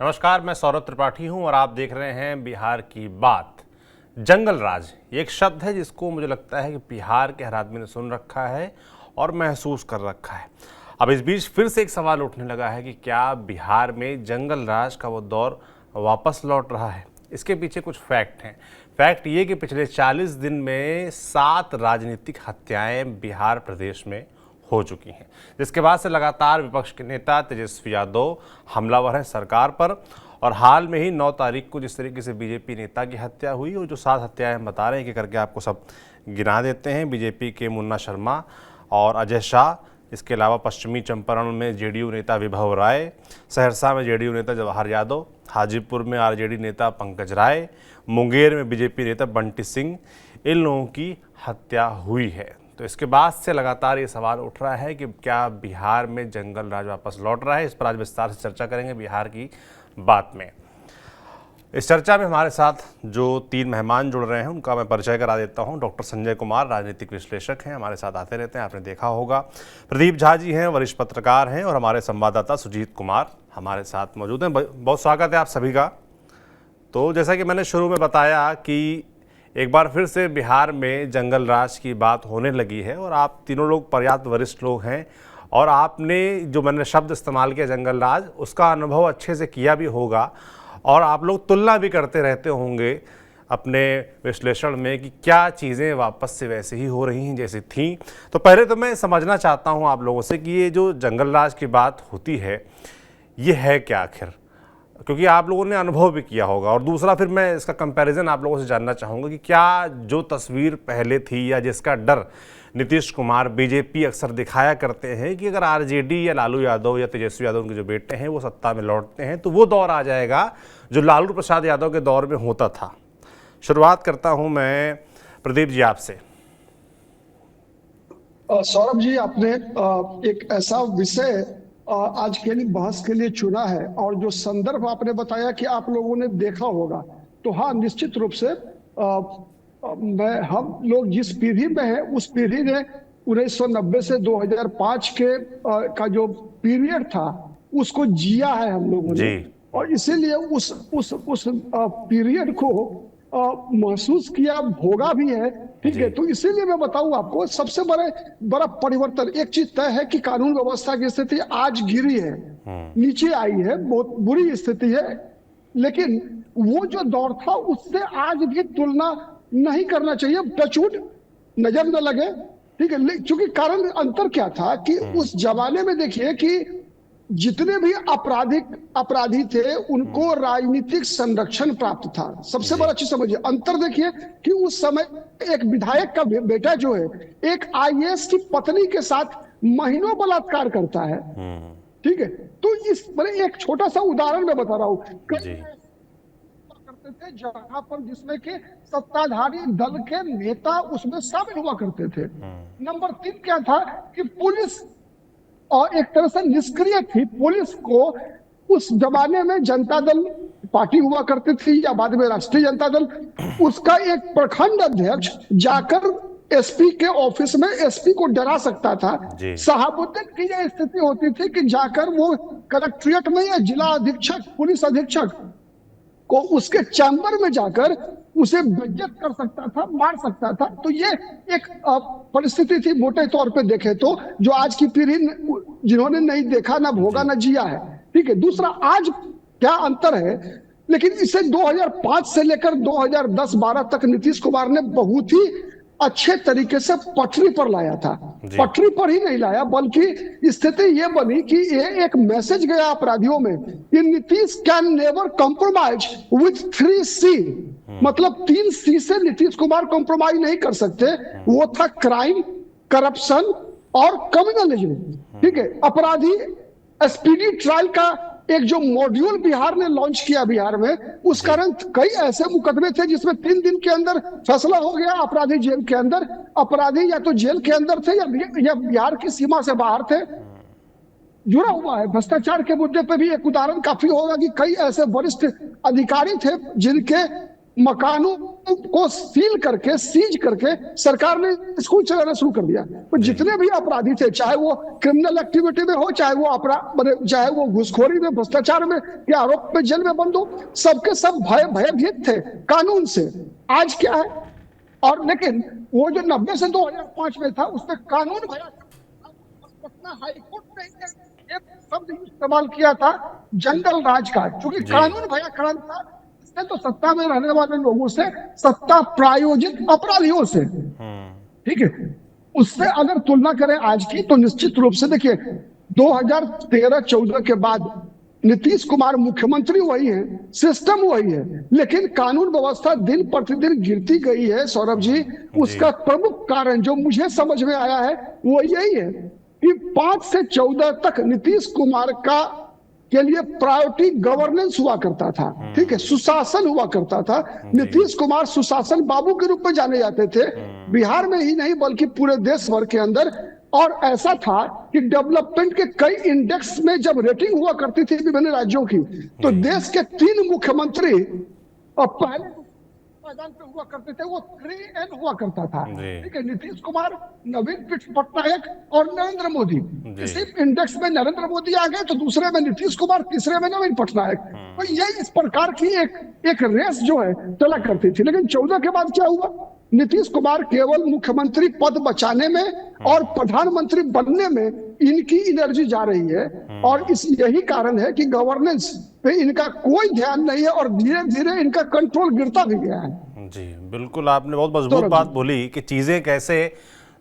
नमस्कार, मैं सौरभ त्रिपाठी हूं और आप देख रहे हैं बिहार की बात। जंगल राज ये एक शब्द है जिसको मुझे लगता है कि बिहार के हर आदमी ने सुन रखा है और महसूस कर रखा है। अब इस बीच फिर से एक सवाल उठने लगा है कि क्या बिहार में जंगल राज का वो दौर वापस लौट रहा है। इसके पीछे कुछ फैक्ट हैं। फैक्ट ये कि पिछले 40 दिन में 7 राजनीतिक हत्याएं बिहार प्रदेश में हो चुकी हैं, जिसके बाद से लगातार विपक्ष के नेता तेजस्वी यादव हमलावर हैं सरकार पर। और हाल में ही 9 तारीख को जिस तरीके से बीजेपी नेता की हत्या हुई और जो 7 हत्याएं हम बता रहे हैं कि करके आपको सब गिना देते हैं। बीजेपी के मुन्ना शर्मा और अजय शाह, इसके अलावा पश्चिमी चंपारण में जेडीयू नेता विभव राय, सहरसा में जेडीयू नेता जवाहर यादव, हाजीपुर में आरजेडी नेता पंकज राय, मुंगेर में बीजेपी नेता बंटी सिंह, इन लोगों की हत्या हुई है। तो इसके बाद से लगातार ये सवाल उठ रहा है कि क्या बिहार में जंगल राज वापस लौट रहा है। इस पर आज विस्तार से चर्चा करेंगे बिहार की बात में। इस चर्चा में हमारे साथ जो 3 मेहमान जुड़ रहे हैं उनका मैं परिचय करा देता हूं। डॉक्टर संजय कुमार राजनीतिक विश्लेषक हैं, हमारे साथ आते रहते हैं, आपने देखा होगा। प्रदीप झा जी हैं, वरिष्ठ पत्रकार हैं। और हमारे संवाददाता सुजीत कुमार हमारे साथ मौजूद हैं। बहुत स्वागत है आप सभी का। तो जैसा कि मैंने शुरू में बताया कि एक बार फिर से बिहार में जंगल राज की बात होने लगी है और आप तीनों लोग पर्याप्त वरिष्ठ लोग हैं और आपने जो मैंने शब्द इस्तेमाल किया जंगल राज, उसका अनुभव अच्छे से किया भी होगा और आप लोग तुलना भी करते रहते होंगे अपने विश्लेषण में कि क्या चीज़ें वापस से वैसे ही हो रही हैं जैसी थीं। तो पहले तो मैं समझना चाहता हूं आप लोगों से कि ये जो जंगल राज की बात होती है ये है क्या आखिर, क्योंकि आप लोगों ने अनुभव भी किया होगा। और दूसरा फिर मैं इसका कंपैरिजन आप लोगों से जानना चाहूँगा कि क्या जो तस्वीर पहले थी या जिसका डर नीतीश कुमार बीजेपी अक्सर दिखाया करते हैं कि अगर आरजेडी या लालू यादव या तेजस्वी यादव उनके जो बेटे हैं वो सत्ता में लौटते हैं तो वो दौर आ जाएगा जो लालू प्रसाद यादव के दौर में होता था। शुरुआत करता हूँ मैं प्रदीप जी आपसे। सौरभ जी, आपने एक ऐसा विषय आज के लिए बहस के लिए चुना है और जो संदर्भ आपने बताया कि आप लोगों ने देखा होगा, तो हाँ, निश्चित रूप से हम लोग जिस पीढ़ी में हैं उस पीढ़ी ने 1990 से 2005 का जो पीरियड था उसको जिया है हम लोगों ने। और इसीलिए उस पीरियड को महसूस किया, भोगा भी है। ठीक है, तो इसीलिए मैं बताऊं आपको, सबसे बड़ा परिवर्तन एक चीज तय है कि कानून व्यवस्था की स्थिति आज गिरी है, नीचे आई है, बहुत बुरी स्थिति है। लेकिन वो जो दौर था उससे आज भी तुलना नहीं करना चाहिए, टचवुड नजर न लगे। ठीक है, क्योंकि कारण अंतर क्या था कि उस जमाने में देखिए कि जितने भी अपराधी थे उनको राजनीतिक संरक्षण प्राप्त था। सबसे बड़ा चीज समझिए, अंतर देखिए कि उस समय एक विधायक का बेटा जो है एक आईएएस की पत्नी के साथ महीनों बलात्कार करता है। ठीक है, तो इस बड़े एक छोटा सा उदाहरण मैं बता रहा हूं करते थे जहां पर जिसमें कि सत्ताधारी दल के नेता उसमें शामिल हुआ करते थे। नंबर 3 क्या था कि पुलिस और एक तरह से निष्क्रिय थी। पुलिस को उस जमाने में जनता दल पार्टी हुआ करती थी या बाद में राष्ट्रीय जनता दल, उसका एक प्रखंड अध्यक्ष जाकर एसपी के ऑफिस में एसपी को डरा सकता था। सहाबुद्दीन की यह स्थिति होती थी कि जाकर वो कलेक्ट्रेट में या जिला अधीक्षक पुलिस अधीक्षक को उसके चैम्बर में जाकर उसे बेइज्जत कर सकता था, मार सकता था। तो ये एक परिस्थिति थी मोटे तौर पे देखे तो, जो आज की पीढ़ी जिन्होंने नहीं देखा, ना भोगा, ना जिया है। ठीक है, दूसरा आज क्या अंतर है, लेकिन इसे 2005 से लेकर 2010-12 तक नीतीश कुमार ने बहुत ही अच्छे तरीके से पटरी पर लाया था। पटरी पर ही नहीं लाया बल्कि स्थिति ये बनी कि ये एक मैसेज गया अपराधियों में कि Nitish can never compromise with 3C। मतलब 3C से नीतीश कुमार कॉम्प्रोमाइज नहीं कर सकते। वो था क्राइम, करप्शन और कम्युनलिज्म। ठीक है, अपराधी स्पीडी ट्रायल का एक जो मॉड्यूल बिहार ने लॉन्च किया बिहार में, उस कारण कई ऐसे मुकदमे थे जिसमें 3 दिन के अंदर फैसला हो गया। अपराधी जेल के अंदर, अपराधी या तो जेल के अंदर थे या बिहार की सीमा से बाहर थे। जुड़ा हुआ है भ्रष्टाचार के मुद्दे पे भी एक उदाहरण काफी होगा कि कई ऐसे वरिष्ठ अधिकारी थे जिनके मकानों को सील करके, सीज करके सरकार ने स्कूल चलाना शुरू कर दिया। तो जितने भी अपराधी थे, चाहे वो क्रिमिनल एक्टिविटी में हो, चाहे वो अपराध, चाहे वो घुसखोरी में, भ्रष्टाचार में या आरोप में जेल में बंद हो, सबके सब भयभीत थे कानून से। आज क्या है, और लेकिन वो जो 90 से 2005 में था, उसमें कानून भया। पटना हाईकोर्ट ने एक शब्द इस्तेमाल किया था, जंगल राज का, क्योंकि कानून भयाकरण था। इसने तो सत्ता में रहने वाले लोगों से, सत्ता प्रायोजित अपराधियों से, ठीक है, उससे अगर तुलना करें आज की, तो निश्चित रूप से देखिए 2013-14 के बाद नीतीश कुमार मुख्यमंत्री वही है, सिस्टम वही है, लेकिन कानून व्यवस्था दिन प्रतिदिन गिरती गई है सौरभ जी। उसका प्रमुख कारण जो मुझे समझ में आया है वो यही है कि 5 से 14 तक नीतीश कुमार का के लिए प्रायोरिटी गवर्नेंस हुआ करता था, ठीक है, सुशासन हुआ करता था। नीतीश कुमार सुशासन बाबू के रूप में जाने जाते थे, बिहार में ही नहीं बल्कि पूरे देश भर के अंदर। और ऐसा था कि डेवलपमेंट के कई इंडेक्स में जब रेटिंग हुआ करती थी विभिन्न राज्यों की, तो देश के 3 मुख्यमंत्री और पहले मैदान पे हुआ करते थे, वो 3N हुआ करता था, ठीक है, नीतीश कुमार, नवीन पटनायक और नरेंद्र मोदी। इसी इंडेक्स में नरेंद्र मोदी आ गए तो दूसरे में नीतीश कुमार, तीसरे में नवीन पटनायक। तो ये इस प्रकार की एक रेस जो है चला करती थी। लेकिन 14 के बाद क्या हुआ, नीतीश कुमार केवल मुख्यमंत्री पद बचाने में और प्रधानमंत्री बनने में इनकी एनर्जी जा रही है, और यही कारण है कि गवर्नेंस पे इनका कोई ध्यान नहीं है, और धीरे धीरे इनका कंट्रोल गिरता भी गया है। जी बिल्कुल, आपने बहुत मजबूत बात बोली कि चीजें कैसे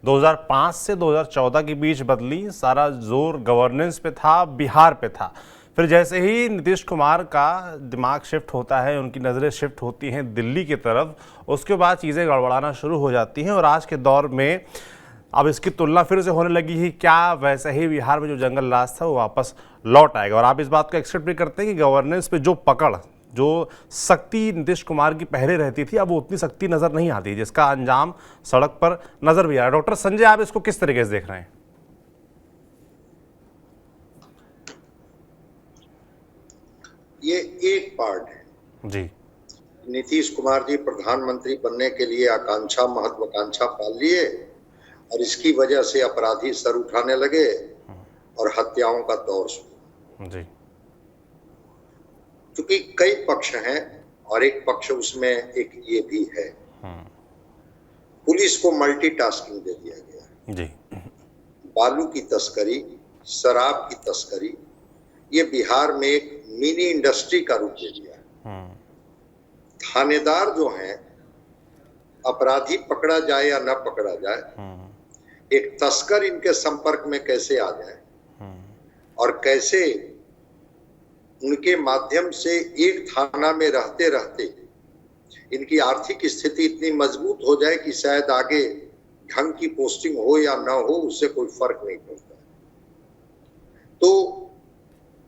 2005 से 2014 के बीच बदली। सारा जोर गवर्नेंस पे था, बिहार पे था। फिर जैसे ही नीतीश कुमार का दिमाग शिफ्ट होता है, उनकी नज़रें शिफ्ट होती हैं दिल्ली की तरफ, उसके बाद चीज़ें गड़बड़ाना शुरू हो जाती हैं। और आज के दौर में अब इसकी तुलना फिर से होने लगी है, क्या वैसे ही बिहार में जो जंगल राज था वो वापस लौट आएगा। और आप इस बात को एक्सेप्ट भी करते हैं कि गवर्नेंस पे जो पकड़, जो सख्ती नीतीश कुमार की पहले रहती थी, अब वो उतनी सख्ती नज़र नहीं आती, जिसका अंजाम सड़क पर नज़र भी आ रहा है। डॉक्टर संजय, आप इसको किस तरीके से देख रहे हैं? ये एक पार्ट है जी। नीतीश कुमार जी प्रधानमंत्री बनने के लिए आकांक्षा, महत्वाकांक्षा पाल लिए, और इसकी वजह से अपराधी सर उठाने लगे और हत्याओं का दौर शुरू। जी। क्योंकि कई पक्ष हैं और एक पक्ष उसमें एक ये भी है, पुलिस को मल्टीटास्किंग दे दिया गया। जी। बालू की तस्करी, शराब की तस्करी, ये बिहार में एक मिनी इंडस्ट्री का रूप ले लिया। थानेदार जो हैं, अपराधी पकड़ा जाए या न पकड़ा जाए, एक तस्कर इनके संपर्क में कैसे आ जाए और कैसे उनके माध्यम से एक थाना में रहते रहते इनकी आर्थिक स्थिति इतनी मजबूत हो जाए कि शायद आगे ढंग की पोस्टिंग हो या ना हो, उससे कोई फर्क नहीं पड़ता। तो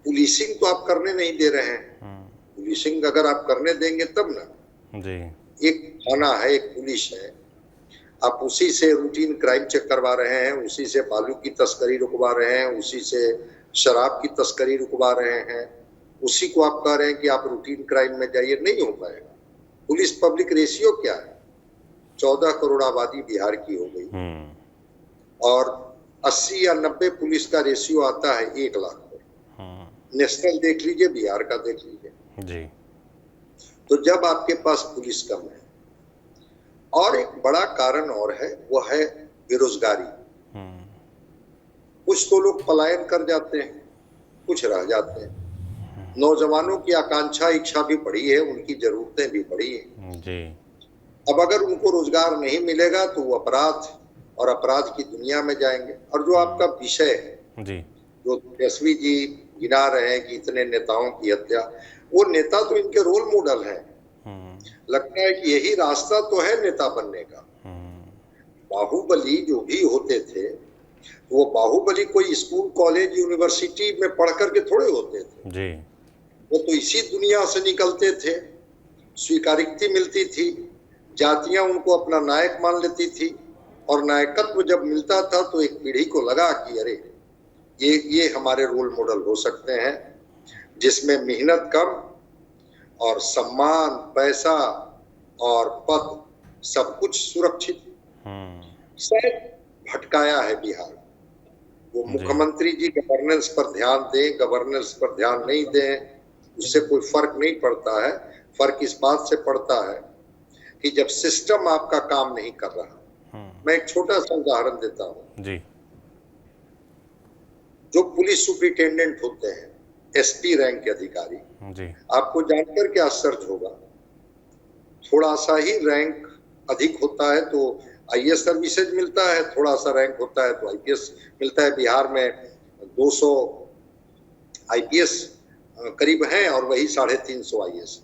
पुलिसिंग तो आप करने नहीं दे रहे हैं। पुलिसिंग अगर आप करने देंगे तब ना। जी। एक थाना है, एक पुलिस है, आप उसी से रूटीन क्राइम चेक करवा रहे हैं, उसी से बालू की तस्करी रुकवा रहे हैं, उसी से शराब की तस्करी रुकवा रहे हैं, उसी को आप कह रहे हैं कि आप रूटीन क्राइम में जाइए। नहीं हो पाएगा। पुलिस पब्लिक रेशियो क्या है? 14 करोड़ आबादी बिहार की हो गई और 80 या 90 पुलिस का रेशियो आता है 1 लाख पर। नेशनल देख लीजिए, बिहार का देख लीजिए जी। तो जब आपके पास पुलिस कम है, और एक बड़ा कारण और है, वो है बेरोजगारी। कुछ तो लोग पलायन कर जाते हैं, कुछ रह जाते हैं। नौजवानों की आकांक्षा, इच्छा भी बढ़ी है, उनकी जरूरतें भी बढ़ी है जी। अब अगर उनको रोजगार नहीं मिलेगा तो वो अपराध और अपराध की दुनिया में जाएंगे। और जो आपका विषय है जी, जो तेजस्वी जी गिना रहे हैं कि इतने नेताओं की हत्या, वो नेता तो इनके रोल मॉडल हैं। लगता है कि यही रास्ता तो है नेता बनने का। बाहुबली जो भी होते थे, वो बाहुबली कोई स्कूल, कॉलेज, यूनिवर्सिटी में पढ़ करके थोड़े होते थे जी। वो तो इसी दुनिया से निकलते थे। स्वीकारिकता मिलती थी, जातियां उनको अपना नायक मान लेती थी, और नायकत्व जब मिलता था तो एक पीढ़ी को लगा कि अरे ये हमारे रोल मॉडल हो सकते हैं, जिसमें मेहनत कम और सम्मान, पैसा और पद सब कुछ सुरक्षित, शायद भटकाया है बिहार। वो मुख्यमंत्री जी गवर्नेंस पर ध्यान दें, गवर्नेंस पर ध्यान नहीं दें, उससे कोई फर्क नहीं पड़ता है। फर्क इस बात से पड़ता है कि जब सिस्टम आपका काम नहीं कर रहा। मैं एक छोटा सा उदाहरण देता हूं जी। जो पुलिस सुपरिटेंडेंट होते हैं, एसपी रैंक के अधिकारी जी, आपको जानकर के आश्चर्य होगा, थोड़ा सा ही रैंक अधिक होता है तो आईएएस सर्विसेज मिलता है, थोड़ा सा रैंक होता है तो आईपीएस मिलता है। बिहार में 200 आईपीएस करीब हैं और वही 350 आईएएस।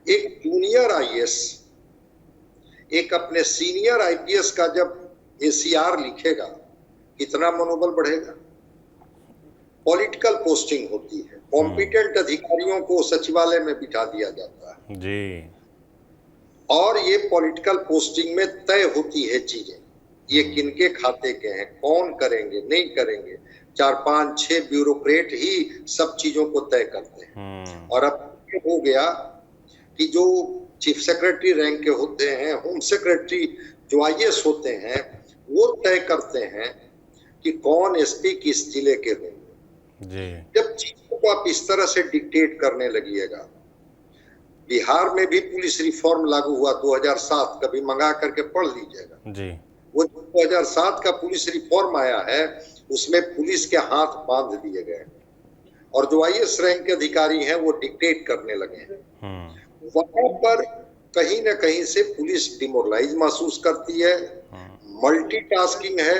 एक जूनियर आईएएस एक अपने सीनियर आईपीएस का जब एसीआर लिखेगा, कितना मनोबल बढ़ेगा। पॉलिटिकल पोस्टिंग होती है, कॉम्पिटेंट अधिकारियों को सचिवालय में बिठा दिया जाता है जी, और ये पॉलिटिकल पोस्टिंग में तय होती है चीजें, ये किनके खाते के हैं, कौन करेंगे नहीं करेंगे। 4, 5, 6 ब्यूरोक्रेट ही सब चीजों को तय करते हैं। और अब ये हो गया कि जो चीफ सेक्रेटरी रैंक के होते हैं, होम सेक्रेटरी जो आईएएस होते हैं, वो तय करते हैं कि कौन एसपी किस जिले के होंगे। जब चीजों को आप इस तरह से डिक्टेट करने लगिएगा, बिहार में भी पुलिस रिफॉर्म लागू हुआ 2007, कभी मंगा करके पढ़ लीजिएगा जी। वो 2007 का पुलिस रिफॉर्म आया है, उसमें पुलिस के हाथ बांध दिए गए और जो आईएएस रैंक के अधिकारी हैं वो डिक्टेट करने लगे हैं। वहां पर कहीं ना कहीं से पुलिस डिमोरलाइज महसूस करती है, मल्टीटास्किंग है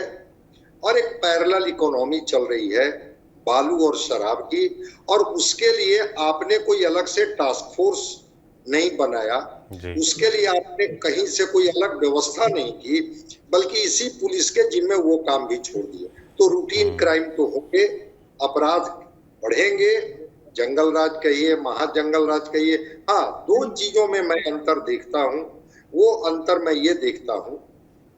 और एक पैरेलल इकोनॉमी चल रही है बालू और शराब की। और उसके लिए आपने कोई अलग से टास्क फोर्स नहीं बनाया, उसके लिए आपने कहीं से कोई अलग व्यवस्था नहीं की, बल्कि इसी पुलिस के जिम्मे वो काम भी छोड़ दिए। तो रूटीन क्राइम तो होंगे, अपराध बढ़ेंगे, जंगल राज कहिए, महाजंगल राज कहिए। हाँ, 2 चीजों में मैं अंतर देखता हूँ। वो अंतर मैं ये देखता हूँ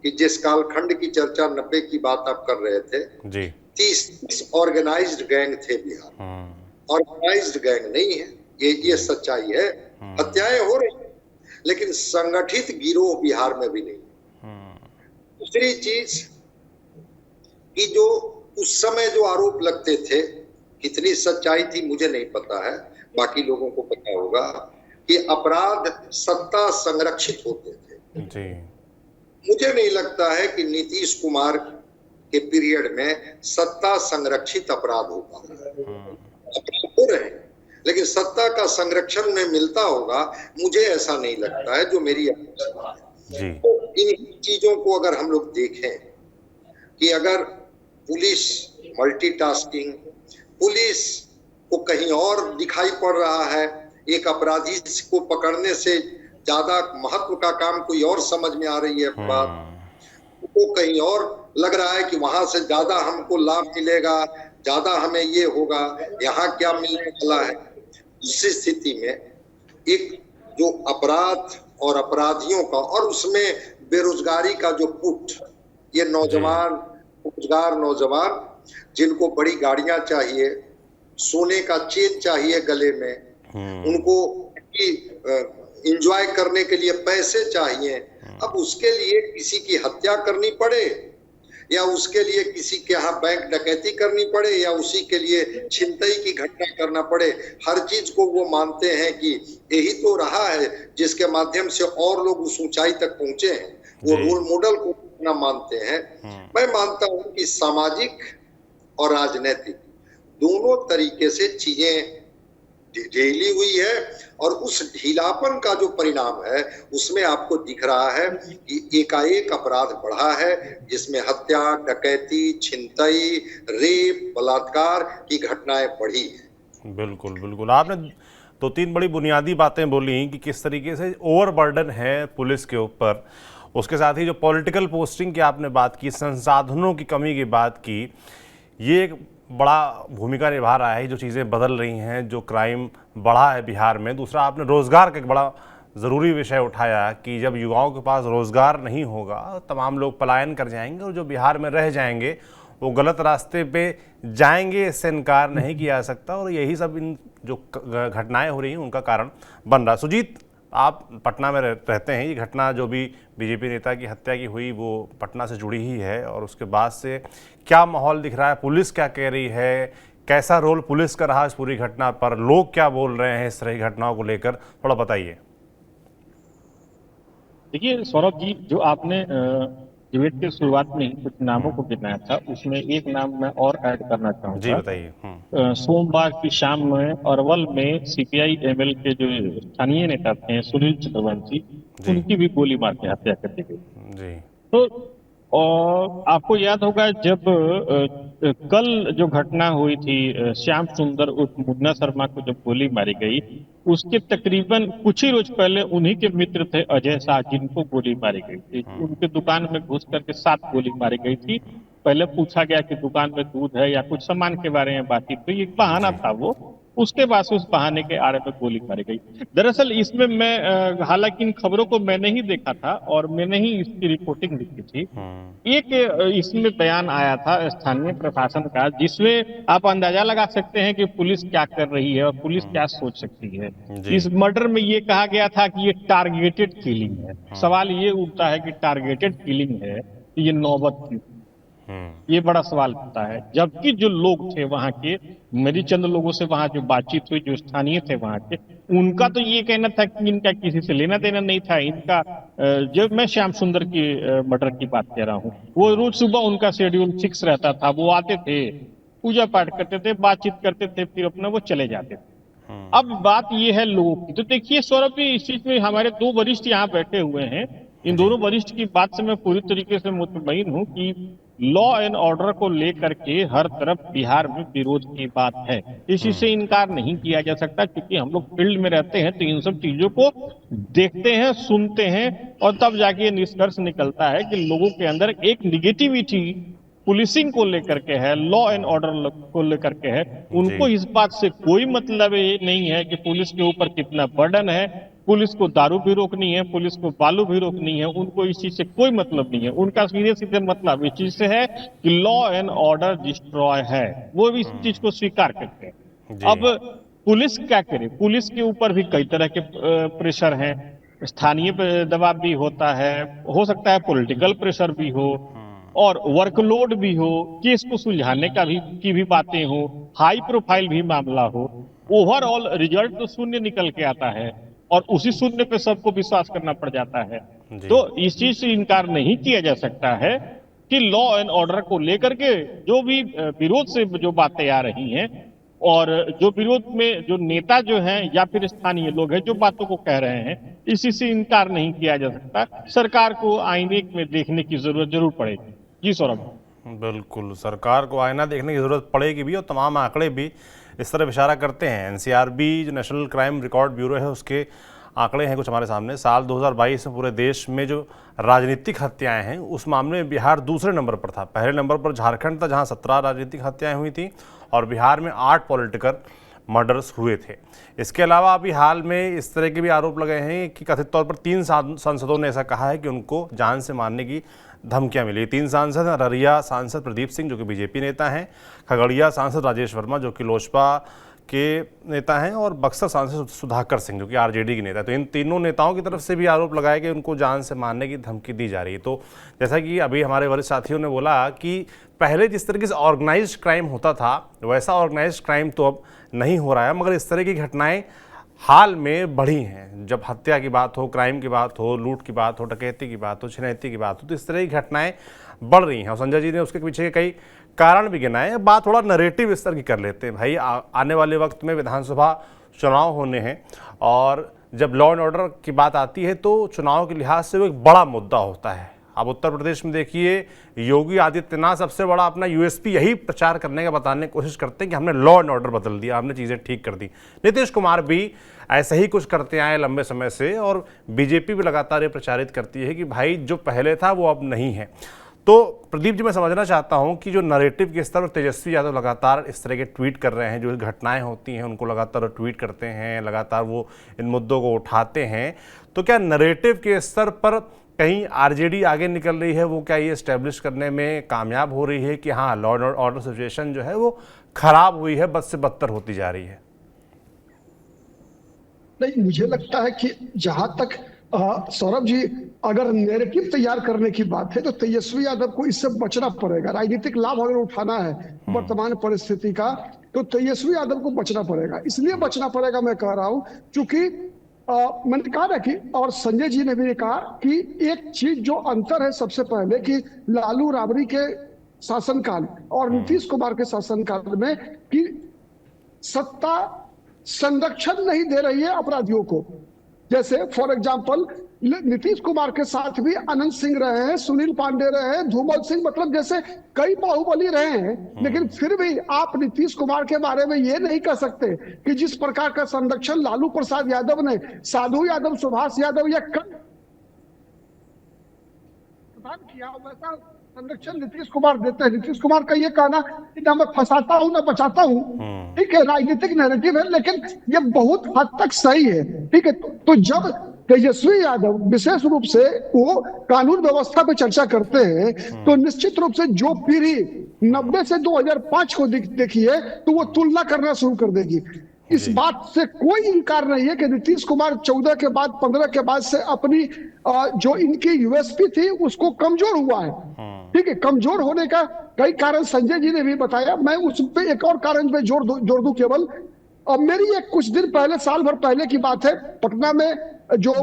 कि जिस कालखंड की चर्चा 90 की बात आप कर रहे थे जी, 30 ऑर्गेनाइज्ड गैंग थे बिहार। ऑर्गेनाइज्ड गैंग नहीं है, ये सच्चाई है। हत्याएं हो रही हैं, लेकिन संगठित गिरोह बिहार में भी नहीं। दूसरी चीज कि जो उस समय जो आरोप लगते थे, कितनी सच्चाई थी मुझे नहीं पता है, बाकी लोगों को पता होगा, कि अपराध सत्ता संरक्षित होते थे जी। मुझे नहीं लगता है कि नीतीश कुमार के पीरियड में सत्ता संरक्षित अपराध होता है। अपराध हो रहे हैं, लेकिन सत्ता का संरक्षण में मिलता होगा, मुझे ऐसा नहीं लगता है, जो मेरी अपेक्षा है। तो इन चीजों को अगर हम लोग देखें कि अगर पुलिस मल्टीटास्किंग, पुलिस को कहीं और दिखाई पड़ रहा है, एक अपराधी को पकड़ने से ज्यादा महत्व का काम कोई और समझ में आ रही है बात, तो कहीं और लग रहा है कि वहां से ज्यादा हमको लाभ मिलेगा, ज्यादा हमें ये होगा, यहाँ क्या मिलने वाला है। इस स्थिति में एक जो अपराध और अपराधियों का और उसमें बेरोजगारी का जो पुट, ये नौजवान रोजगार नौजवान जिनको बड़ी गाड़ियां चाहिए, सोने का चेन चाहिए गले में, उनको एंजॉय करने के लिए पैसे चाहिए, अब उसके लिए किसी की हत्या करनी पड़े या उसके लिए किसी के यहाँ बैंक डकैती करनी पड़े या उसी के लिए छिनतई की घटना करना पड़े, हर चीज को वो मानते हैं कि यही तो रहा है जिसके माध्यम से और लोग उस ऊंचाई तक पहुंचे हैं, वो रोल मॉडल को ना मानते हैं। मैं मानता हूं कि सामाजिक और राजनीतिक दोनों तरीके से चीजें ढीली हुई है और उस ढीलापन का जो परिणाम है उसमें आपको दिख रहा है कि एकाएक अपराध बढ़ा है, जिसमें हत्या, डकैती, छिनतई, रेप, बलात्कार की घटनाएं बढ़ी हैं। बिल्कुल बिल्कुल, आपने 2-3 बड़ी बुनियादी बातें बोली कि किस तरीके से ओवरबर्डन है पुलिस के ऊपर, उसके साथ ही जो पॉलिटिकल पोस्टिंग की आपने बात की, संसाधनों की कमी की बात की, ये एक बड़ा भूमिका निभा रहा है। जो चीज़ें बदल रही हैं, जो क्राइम बढ़ा है बिहार में। दूसरा, आपने रोज़गार का एक बड़ा ज़रूरी विषय उठाया कि जब युवाओं के पास रोज़गार नहीं होगा, तमाम लोग पलायन कर जाएंगे और जो बिहार में रह जाएंगे वो गलत रास्ते पे जाएंगे, इससे इनकार नहीं किया जा सकता। और यही सब इन जो घटनाएं हो रही हैं उनका कारण बन रहा है। सुजीत, आप पटना में रहते हैं, ये घटना जो भी बीजेपी नेता की हत्या की हुई वो पटना से जुड़ी ही है, और उसके बाद से क्या माहौल दिख रहा है, पुलिस क्या कह रही है, कैसा रोल पुलिस का रहा इस पूरी घटना पर, लोग क्या बोल रहे हैं इस तरह की घटनाओं को लेकर, थोड़ा बताइए। देखिए सौरभ जी, जो आपने डिबेट के शुरुआत में ही कुछ नामों को गिनाया था, उसमें एक नाम मैं और ऐड करना जी चाहूंगा। बताइए। सोमवार की शाम में अरवल में सीपीआई एमएल के जो स्थानीय नेता थे सुनील चंद्रवंशी, जी उनकी भी गोली मार के हत्या कर दी गई। जी। तो और आपको याद होगा जब कल जो घटना हुई थी, श्याम सुंदर उर्फ मुन्ना शर्मा को जब गोली मारी गई, उसके तकरीबन कुछ ही रोज पहले उन्हीं के मित्र थे अजय शाह, जिनको गोली मारी गई थी। उनके दुकान में घुस करके 7 गोली मारी गई थी। पहले पूछा गया कि दुकान में दूध है या कुछ सामान के बारे में बातचीत हुई, एक बहाना जी। था वो। उसके बाद से उस बहाने के आड़े में गोली मारी गई। दरअसल इसमें मैं हालांकि इन खबरों को मैंने ही देखा था और मैंने ही इसकी रिपोर्टिंग लिखी थी। एक इसमें बयान आया था स्थानीय प्रशासन का, जिसमें आप अंदाजा लगा सकते हैं कि पुलिस क्या कर रही है और पुलिस क्या सोच सकती है। जी। इस मर्डर में ये कहा गया था कि ये टारगेटेड किलिंग है। सवाल ये उठता है कि टारगेटेड किलिंग है, ये नौबत की, ये बड़ा सवाल उठता है। जबकि जो लोग थे वहां के, मेरी चंद लोगों से वहां जो बातचीत हुई, जो स्थानीय थे वहां के, उनका तो ये कहना था कि इनका किसी से लेना देना नहीं था। इनका जब मैं श्याम सुंदर की मर्डर की बात कह रहा हूँ, वो रोज सुबह उनका शेड्यूल फिक्स रहता था। वो आते थे, पूजा पाठ करते थे, बातचीत करते थे, फिर अपना वो चले जाते थे। अब बात ये है लोगों की। तो देखिए सौरभ जी, इस चीज में हमारे 2 वरिष्ठ यहाँ बैठे हुए हैं। इन दोनों वरिष्ठ की बात से मैं पूरी तरीके से मुतमईन हूँ कि लॉ एंड ऑर्डर को लेकर के हर तरफ बिहार में विरोध की बात है। इसी से इनकार नहीं किया जा सकता, क्योंकि हम लोग फील्ड में रहते हैं तो इन सब चीजों को देखते हैं, सुनते हैं, और तब जाके ये निष्कर्ष निकलता है कि लोगों के अंदर एक निगेटिविटी पुलिसिंग को लेकर के है, लॉ एंड ऑर्डर को लेकर के है। उनको इस बात से कोई मतलब ये नहीं है कि पुलिस के ऊपर कितना बर्डन है, पुलिस को दारू भी रोकनी है, पुलिस को बालू भी रोकनी है। उनको इस चीज से कोई मतलब नहीं है। उनका सीधे सीधे मतलब इस चीज से है कि लॉ एंड ऑर्डर डिस्ट्रॉय है। वो भी इस चीज को स्वीकार करते हैं। अब पुलिस क्या करे? पुलिस के ऊपर भी कई तरह के प्रेशर हैं। स्थानीय दबाव भी होता है, हो सकता है पॉलिटिकल प्रेशर भी हो, और वर्कलोड भी हो, केस को सुलझाने की भी बातें हो, हाई प्रोफाइल भी मामला हो। ओवरऑल रिजल्ट तो शून्य निकल के आता है, और उसी शून्य पे सबको विश्वास करना पड़ जाता है। तो इस चीज से इनकार नहीं किया जा सकता है कि लॉ एंड ऑर्डर को लेकर के जो भी विरोध से जो बातें आ रही हैं, और जो विरोध में जो नेता जो हैं या फिर स्थानीय लोग हैं जो बातों को कह रहे हैं, इसी से इनकार नहीं किया जा सकता। सरकार को आईने में देखने की जरूरत जरूर पड़ेगी। जी सौरभ। बिल्कुल, सरकार को आईना देखने की ज़रूरत पड़ेगी भी, और तमाम आंकड़े भी इस तरफ इशारा करते हैं। एनसीआरबी जो नेशनल क्राइम रिकॉर्ड ब्यूरो है, उसके आंकड़े हैं कुछ हमारे सामने। साल 2022 में पूरे देश में जो राजनीतिक हत्याएं हैं, उस मामले में बिहार दूसरे नंबर पर था। पहले नंबर पर झारखंड था, जहां 17 राजनीतिक हत्याएं हुई थी, और बिहार में 8 पॉलिटिकल मर्डर्स हुए थे। इसके अलावा अभी हाल में इस तरह के भी आरोप लगे हैं कि कथित तौर पर 3 सांसदों ने ऐसा कहा है कि उनको जान से मारने की धमकियां मिली। 3 सांसद हैं। अररिया सांसद प्रदीप सिंह, जो कि बीजेपी नेता हैं, खगड़िया सांसद राजेश वर्मा, जो कि लोजपा के नेता हैं, और बक्सर सांसद सुधाकर सिंह, जो कि आरजेडी के नेता है। तो इन तीनों नेताओं की तरफ से भी आरोप लगाए कि उनको जान से मारने की धमकी दी जा रही है। तो जैसा कि अभी हमारे वरिष्ठ साथियों ने बोला कि पहले जिस तरीके से ऑर्गेनाइज्ड क्राइम होता था, वैसा ऑर्गेनाइज्ड क्राइम तो अब नहीं हो रहा है, मगर इस तरह की घटनाएं हाल में बढ़ी हैं। जब हत्या की बात हो, क्राइम की बात हो, लूट की बात हो, डकैती की बात हो, छिनैती की बात हो, तो इस तरह की घटनाएं बढ़ रही हैं। और संजय जी ने उसके पीछे के कई कारण भी गिनाए। बात थोड़ा नरेटिव स्तर की कर लेते हैं भाई। आने वाले वक्त में विधानसभा चुनाव होने हैं, और जब लॉ एंड ऑर्डर की बात आती है तो चुनाव के लिहाज से वो एक बड़ा मुद्दा होता है। अब उत्तर प्रदेश में देखिए, योगी आदित्यनाथ सबसे बड़ा अपना यूएसपी यही प्रचार करने का, बताने की कोशिश करते हैं कि हमने लॉ एंड ऑर्डर बदल दिया, हमने चीज़ें ठीक कर दी। नीतीश कुमार भी ऐसा ही कुछ करते आए लंबे समय से, और बीजेपी भी लगातार ये प्रचारित करती है कि भाई जो पहले था वो अब नहीं है। तो प्रदीप जी, मैं समझना चाहता हूं कि जो नैरेटिव के स्तर पर तेजस्वी यादव लगातार इस तरह के ट्वीट कर रहे हैं, जो घटनाएं होती हैं उनको लगातार ट्वीट करते हैं, लगातार वो इन मुद्दों को उठाते हैं, तो क्या नैरेटिव के स्तर पर कहीं आरजेडी आगे निकल रही है? वो क्या ये एस्टेब्लिश करने में कामयाब हो रही है कि हाँ, लॉ एंड ऑर्डर सिचुएशन जो है वो खराब हुई है, बद से बदतर होती जा रही है? नहीं, मुझे लगता है कि जहां तक सौरभ जी, अगर नैरेटिव तैयार करने की बात है तो तेजस्वी यादव को इससे बचना पड़ेगा। राजनीतिक लाभ अगर उठाना है वर्तमान परिस्थिति का, तो तेजस्वी यादव को बचना पड़ेगा। इसलिए बचना पड़ेगा मैं कह रहा हूं क्योंकि मैंने कहा ना कि, और संजय जी ने भी कहा कि एक चीज जो अंतर है सबसे पहले कि लालू राबड़ी के शासनकाल और नीतीश कुमार के शासनकाल में कि सत्ता संरक्षण नहीं दे रही है अपराधियों को। जैसे फॉर एग्जांपल नीतीश कुमार के साथ भी अनंत सिंह रहे हैं, सुनील पांडे रहे हैं, धूमल सिंह, मतलब जैसे कई बाहुबली रहे हैं, लेकिन फिर भी आप नीतीश कुमार के बारे में ये नहीं कह सकते कि जिस प्रकार का संरक्षण लालू प्रसाद यादव ने साधु यादव, सुभाष यादव या कई प्रदान किया, वैसा संरक्षण नीतीश कुमार देते हैं। नीतीश कुमार का ये कहना कि ना मैं फंसाता हूं ना बचाता हूं, ठीक है, राजनीतिक नैरेटिव है, लेकिन ये बहुत हद तक सही है, ठीक है। तो जब तेजस्वी यादव विशेष रूप से वो कानून व्यवस्था पे चर्चा करते हैं, तो निश्चित रूप से जो पीढ़ी 90 से 2005 को देखी है तो वो तुलना करना शुरू कर देगी। इस बात से कोई इनकार नहीं है कि नीतीश कुमार 14 के बाद 15 के बाद से अपनी जो इनकी यूएसपी थी उसको कमजोर हुआ है, ठीक है। कमजोर होने का कई कारण संजय जी ने भी बताया, मैं उस पे एक और कारण पे जोर दूं केवल। अब मेरी एक कुछ दिन पहले, साल भर पहले की बात है, पटना में जो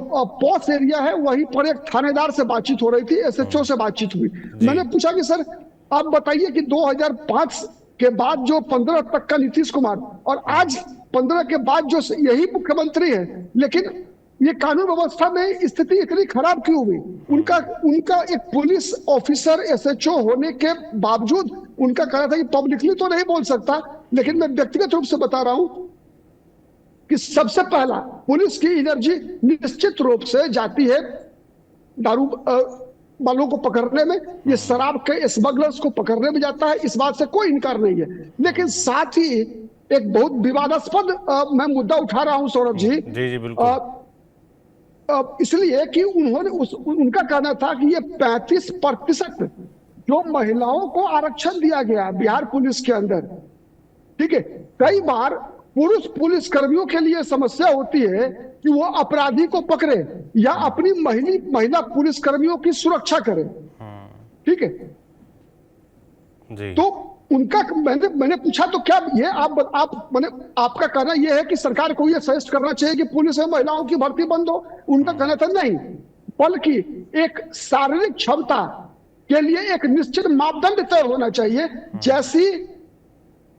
पॉस एरिया है वहीं पर एक थानेदार से बातचीत हो रही थी, एसएचओ से बातचीत हुई। मैंने पूछा कि सर आप बताइए कि 2005 के बाद जो 15 तक का नीतीश कुमार और आज 15 के बाद जो यही मुख्यमंत्री है, लेकिन ये कानून व्यवस्था में स्थिति इतनी खराब क्यों हुई? उनका एक पुलिस ऑफिसर एसएचओ होने के बावजूद उनका कहना था कि पब्लिकली तो नहीं बोल सकता, लेकिन मैं व्यक्तिगत रूप से बता रहा हूं कि सबसे पहला पुलिस की एनर्जी निश्चित रूप से जाती है दारू वालों को पकड़ने में, ये शराब के स्मगलर्स को पकड़ने में जाता है, इस बात से कोई इनकार नहीं है। लेकिन साथ ही एक बहुत विवादास्पद मैं मुद्दा उठा रहा हूं सौरभ जी, जी बिल्कुल, इसलिए कि उनका कहना था कि ये 35% जो महिलाओं को आरक्षण दिया गया बिहार पुलिस के अंदर, ठीक है, कई बार पुरुष पुलिस कर्मियों के लिए समस्या होती है कि वो अपराधी को पकड़े या अपनी महिला पुलिस कर्मियों की सुरक्षा करे, ठीक है जी। तो उनका मैंने पूछा तो क्या ये आपका कहना यह है कि सरकार को यह सजेस्ट करना चाहिए कि पुलिस में महिलाओं की भर्ती बंद हो? उनका कहना था नहीं, बल्कि एक शारीरिक क्षमता के लिए एक निश्चित मापदंड तय होना चाहिए। जैसी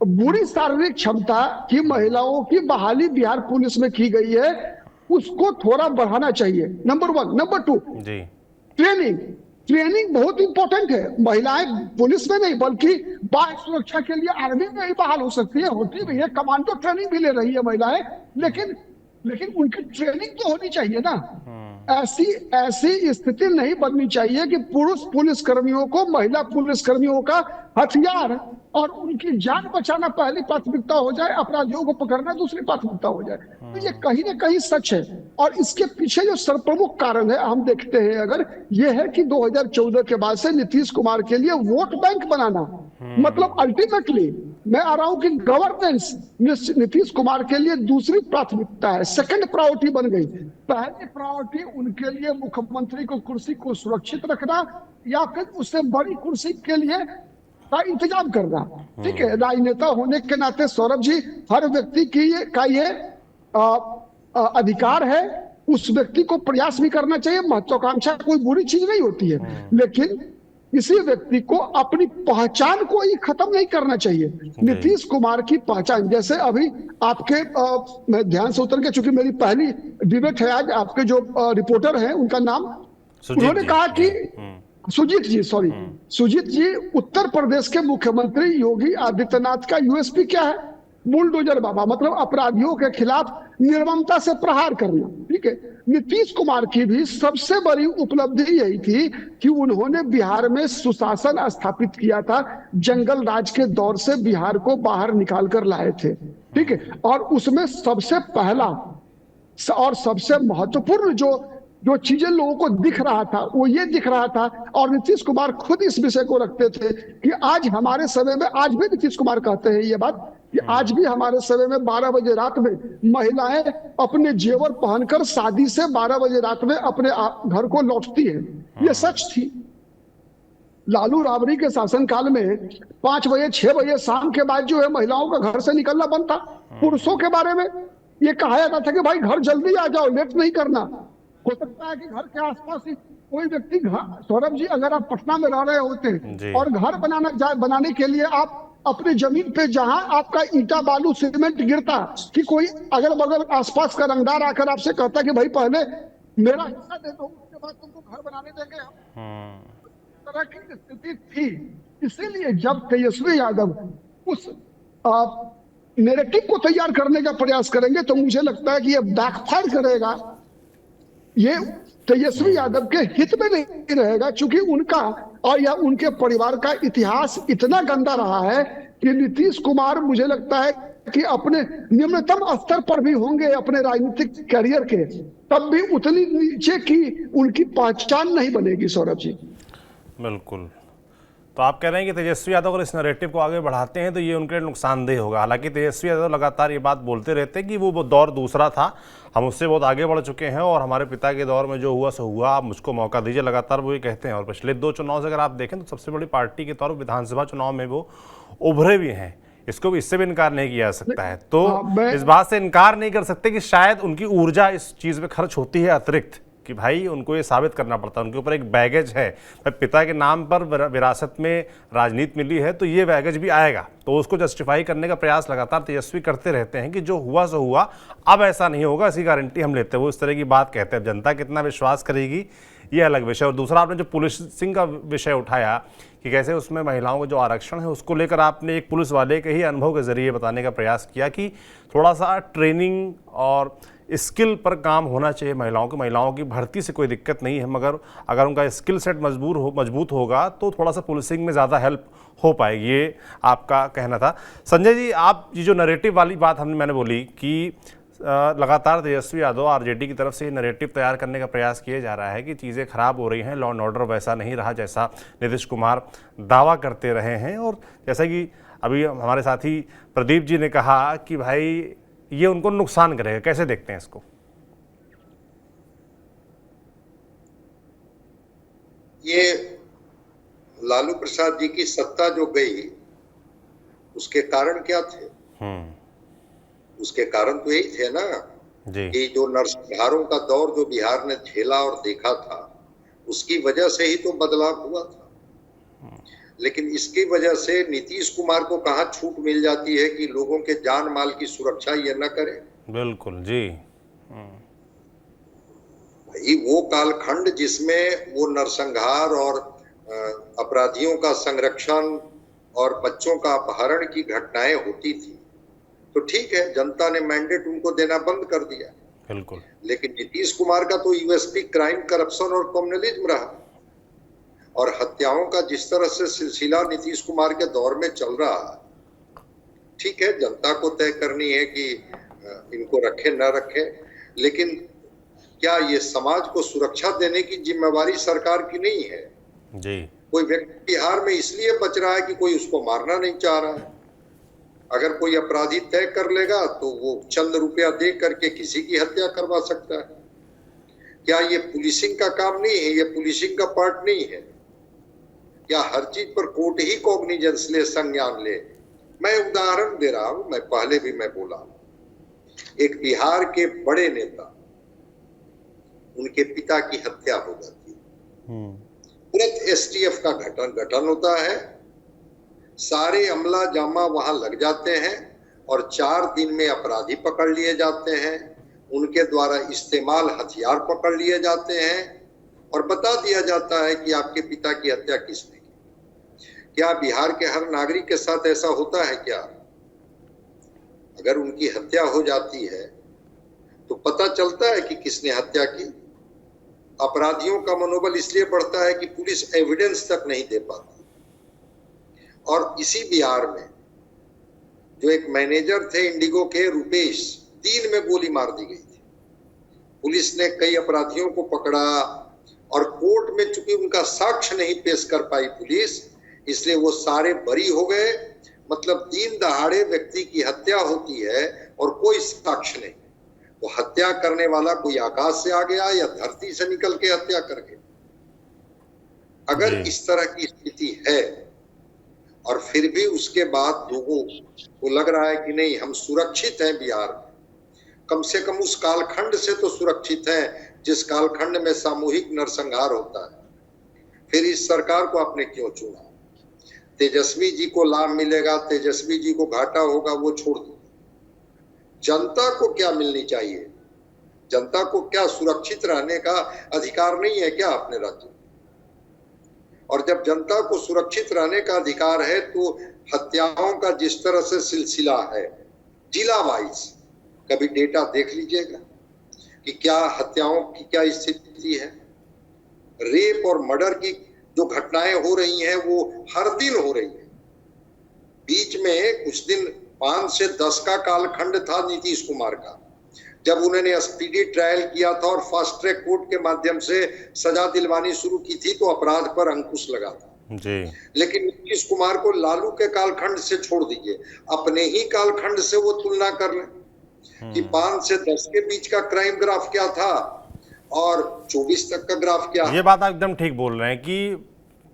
बुरी शारीरिक क्षमता की महिलाओं की बहाली बिहार पुलिस में की गई है, उसको थोड़ा बढ़ाना चाहिए, नंबर 1। नंबर 2 जी, ट्रेनिंग बहुत इंपॉर्टेंट है। महिलाएं पुलिस में नहीं बल्कि बाह्य सुरक्षा के लिए आर्मी में ही बहाल हो सकती है, होती भी है, कमांडो ट्रेनिंग भी ले रही है महिलाएं, लेकिन उनकी ट्रेनिंग तो होनी चाहिए ना। ऐसी स्थिति नहीं बननी चाहिए कि पुरुष पुलिसकर्मियों को महिला पुलिसकर्मियों का हथियार और उनकी जान बचाना पहली प्राथमिकता हो जाए, अपराधियों को पकड़ना दूसरी प्राथमिकता हो जाए। तो ये कहीं ना कहीं सच है, और इसके पीछे जो सर्वप्रमुख कारण है हम देखते हैं अगर, ये है कि 2014 के बाद से नीतीश कुमार के लिए वोट बैंक बनाना, मतलब अल्टीमेटली मैं आ रहा हूं कि गवर्नेंस नीतीश कुमार के लिए दूसरी प्राथमिकता है, सेकंड प्रायोरिटी बन गई। पहली प्रायोरिटी उनके लिए मुख्यमंत्री को कुर्सी को सुरक्षित रखना या फिर उससे बड़ी कुर्सी के लिए का इंतजाम करना, ठीक है। राजनेता होने के नाते सौरभ जी, हर व्यक्ति का ये अधिकार है, उस व्यक्ति को प्रयास भी करना चाहिए, महत्वाकांक्षा कोई बुरी चीज नहीं होती है, लेकिन किसी व्यक्ति को अपनी पहचान को ही खत्म नहीं करना चाहिए। नीतीश कुमार की पहचान, जैसे अभी आपके मैं ध्यान से उतर के, चूंकि मेरी पहली डिबेट है आज, आपके जो रिपोर्टर हैं उनका नाम, उन्होंने कहा कि सुजीत जी उत्तर प्रदेश के मुख्यमंत्री योगी आदित्यनाथ का यूएसपी क्या है? बुलडोजर बाबा, मतलब अपराधियों के खिलाफ निर्ममता से प्रहार करना, ठीक है। नीतीश कुमार की भी सबसे बड़ी उपलब्धि यही थी कि उन्होंने बिहार में सुशासन स्थापित किया था, जंगल राज के दौर से बिहार को बाहर निकाल कर लाए थे, ठीक है। और उसमें सबसे पहला और सबसे महत्वपूर्ण जो चीजें लोगों को दिख रहा था वो ये दिख रहा था, और नीतीश कुमार खुद इस विषय को रखते थे कि आज हमारे समय में, आज भी नीतीश कुमार कहते हैं ये बात कि आज भी हमारे समय में 12 बजे रात में महिलाएं अपने जेवर पहनकर शादी से 12 बजे रात में अपने घर को लौटती है। ये सच थी। लालू राबड़ी के शासनकाल में 5 बजे 6 बजे शाम के बाद जो है महिलाओं का घर से निकलना बंद था। पुरुषों के बारे में ये कहा जाता था कि भाई घर जल्दी आ जाओ, लेट नहीं करना। हो सकता है कि घर के आसपास ही कोई व्यक्ति, सौरभ जी, अगर आप पटना में रह रहे होते और घर बनाने के लिए आप अपने जमीन पे जहां आपका ईंटा बालू सीमेंट गिरता कि कोई अगल बगल आसपास का रंगदार आकर आपसे कहता कि भाई पहले मेरा हिस्सा दे दो, उसके बाद तुमको घर बनाने देंगे हम। तरह की स्थिति थी। इसीलिए जब तेजस्वी यादव उस नैरेटिव को तैयार करने का प्रयास करेंगे तो मुझे लगता है कि ये बैकफायर करेगा। ये तेजस्वी यादव के हित में नहीं रहेगा, क्योंकि उनका और या उनके परिवार का इतिहास इतना गंदा रहा है कि नीतीश कुमार मुझे लगता है कि अपने निम्नतम स्तर पर भी होंगे अपने राजनीतिक करियर के, तब भी उतनी नीचे की उनकी पहचान नहीं बनेगी। सौरभ जी, बिल्कुल। तो आप कह रहे हैं कि तेजस्वी यादव अगर इस नैरेटिव को आगे बढ़ाते हैं तो ये उनके लिए नुकसानदेह होगा। हालांकि तेजस्वी यादव लगातार ये बात बोलते रहते हैं कि वो दौर दूसरा था, हम उससे बहुत आगे बढ़ चुके हैं और हमारे पिता के दौर में जो हुआ सो हुआ, आप मुझको मौका दीजिए, लगातार वो ये कहते हैं। और पिछले 2 चुनाव से अगर आप देखें तो सबसे बड़ी पार्टी के तौर पर विधानसभा चुनाव में वो उभरे भी हैं, इसको भी इससे भी इनकार नहीं किया जा सकता है। तो इस बात से इनकार नहीं कर सकते कि शायद उनकी ऊर्जा इस चीज़ में खर्च होती है अतिरिक्त, कि भाई उनको ये साबित करना पड़ता है, उनके ऊपर एक बैगेज है। पिता के नाम पर विरासत में राजनीति मिली है तो ये बैगेज भी आएगा, तो उसको जस्टिफाई करने का प्रयास लगातार तेजस्वी करते रहते हैं कि जो हुआ सो हुआ, अब ऐसा नहीं होगा, ऐसी गारंटी हम लेते हैं। वो इस तरह की बात कहते हैं। जनता कितना विश्वास करेगी ये अलग विषय। और दूसरा, आपने जो पुलिसिंग का विषय उठाया कि कैसे उसमें महिलाओं का जो आरक्षण है उसको लेकर आपने एक पुलिस वाले के ही अनुभव के जरिए बताने का प्रयास किया कि थोड़ा सा ट्रेनिंग और स्किल पर काम होना चाहिए महिलाओं की भर्ती से कोई दिक्कत नहीं है, मगर अगर उनका स्किल सेट मजबूत होगा तो थोड़ा सा पुलिसिंग में ज़्यादा हेल्प हो पाएगी, ये आपका कहना था। संजय जी, आप ये जो नैरेटिव वाली बात मैंने बोली कि लगातार तेजस्वी यादव आरजेडी की तरफ से नैरेटिव तैयार करने का प्रयास किया जा रहा है कि चीज़ें खराब हो रही हैं, लॉ एंड ऑर्डर वैसा नहीं रहा जैसा नीतीश कुमार दावा करते रहे हैं। और जैसा कि अभी हमारे साथी प्रदीप जी ने कहा कि भाई ये उनको नुकसान करेगा, कैसे देखते हैं इसको? ये लालू प्रसाद जी की सत्ता जो गई उसके कारण क्या थे? उसके कारण तो यही थे ना जी, कि जो नरसंहारों का दौर जो बिहार ने झेला और देखा था उसकी वजह से ही तो बदलाव हुआ था। लेकिन इसकी वजह से नीतीश कुमार को कहां छूट मिल जाती है कि लोगों के जान माल की सुरक्षा ये न करें। बिल्कुल जी। भाई वो कालखंड जिसमें वो नरसंहार और अपराधियों का संरक्षण और बच्चों का अपहरण की घटनाएं होती थी, तो ठीक है, जनता ने मैंडेट उनको देना बंद कर दिया। बिल्कुल। लेकिन नीतीश कुमार का तो यूएसपी क्राइम, करप्शन और कम्युनलिज्म रहा। और हत्याओं का जिस तरह से सिलसिला नीतीश कुमार के दौर में चल रहा है, ठीक है, जनता को तय करनी है कि इनको रखे न रखे, लेकिन क्या ये समाज को सुरक्षा देने की जिम्मेवारी सरकार की नहीं है? जी। कोई व्यक्ति बिहार में इसलिए बच रहा है कि कोई उसको मारना नहीं चाह रहा है। अगर कोई अपराधी तय कर लेगा तो वो चंद रुपया दे करके किसी की हत्या करवा सकता है। क्या ये पुलिसिंग का काम नहीं है? ये पुलिसिंग का पार्ट नहीं है क्या? हर चीज पर कोर्ट ही कॉग्निजेंस ले, संज्ञान ले। मैं उदाहरण दे रहा हूं, मैं पहले भी मैं बोला, एक बिहार के बड़े नेता, उनके पिता की हत्या हो जाती है, तुरंत एसटीएफ का गठन होता है, सारे अमला जामा वहां लग जाते हैं और 4 दिन में अपराधी पकड़ लिए जाते हैं, उनके द्वारा इस्तेमाल हथियार पकड़ लिए जाते हैं और बता दिया जाता है कि आपके पिता की हत्या किसने की। क्या बिहार के हर नागरिक के साथ ऐसा होता है क्या? अगर उनकी हत्या हो जाती है तो पता चलता है कि किसने हत्या की। अपराधियों का मनोबल इसलिए बढ़ता है कि पुलिस एविडेंस तक नहीं दे पाती। और इसी बिहार में जो एक मैनेजर थे इंडिगो के, रुपेश, 3 में गोली मार दी गई थी। पुलिस ने कई अपराधियों को पकड़ा और कोर्ट में चूंकि उनका साक्ष्य नहीं पेश कर पाई पुलिस, इसलिए वो सारे बरी हो गए मतलब दिन दहाड़े व्यक्ति की हत्या होती है और कोई साक्ष्य नहीं, तो हत्या करने वाला कोई आकाश से आ गया या धरती से निकल के हत्या कर गया। अगर इस तरह की स्थिति है और फिर भी उसके बाद लोगों को लग रहा है कि नहीं हम सुरक्षित हैं बिहार में, कम से कम उस कालखंड से तो सुरक्षित हैं जिस कालखंड में सामूहिक नरसंहार होता है, फिर इस सरकार को आपने क्यों चुना? तेजस्वी जी को लाभ मिलेगा, तेजस्वी जी को घाटा होगा, वो छोड़ दो। जनता को क्या मिलनी चाहिए? जनता को क्या सुरक्षित रहने का अधिकार नहीं है क्या अपने राज्य में? और जब जनता को सुरक्षित रहने का अधिकार है तो हत्याओं का जिस तरह से सिलसिला है जिला वाइज, कभी डेटा देख लीजिएगा कि क्या हत्याओं की क्या स्थिति है। रेप और मर्डर की जो घटनाएं हो रही हैं वो हर दिन हो रही हैं। बीच में कुछ दिन 5 से 10 का कालखंड था नीतीश कुमार का, जब उन्होंने स्पीडी ट्रायल किया था और फास्ट ट्रैक कोर्ट के माध्यम से सजा दिलवानी शुरू की थी तो अपराध पर अंकुश लगा था जी। लेकिन नीतीश कुमार को लालू के कालखंड से छोड़ दीजिए, अपने ही कालखंड से वो तुलना कर लें कि 5 से 10 के बीच का क्राइम ग्राफ क्या था और 24 तक का ग्राफ क्या। ये बात आप एकदम ठीक बोल रहे हैं कि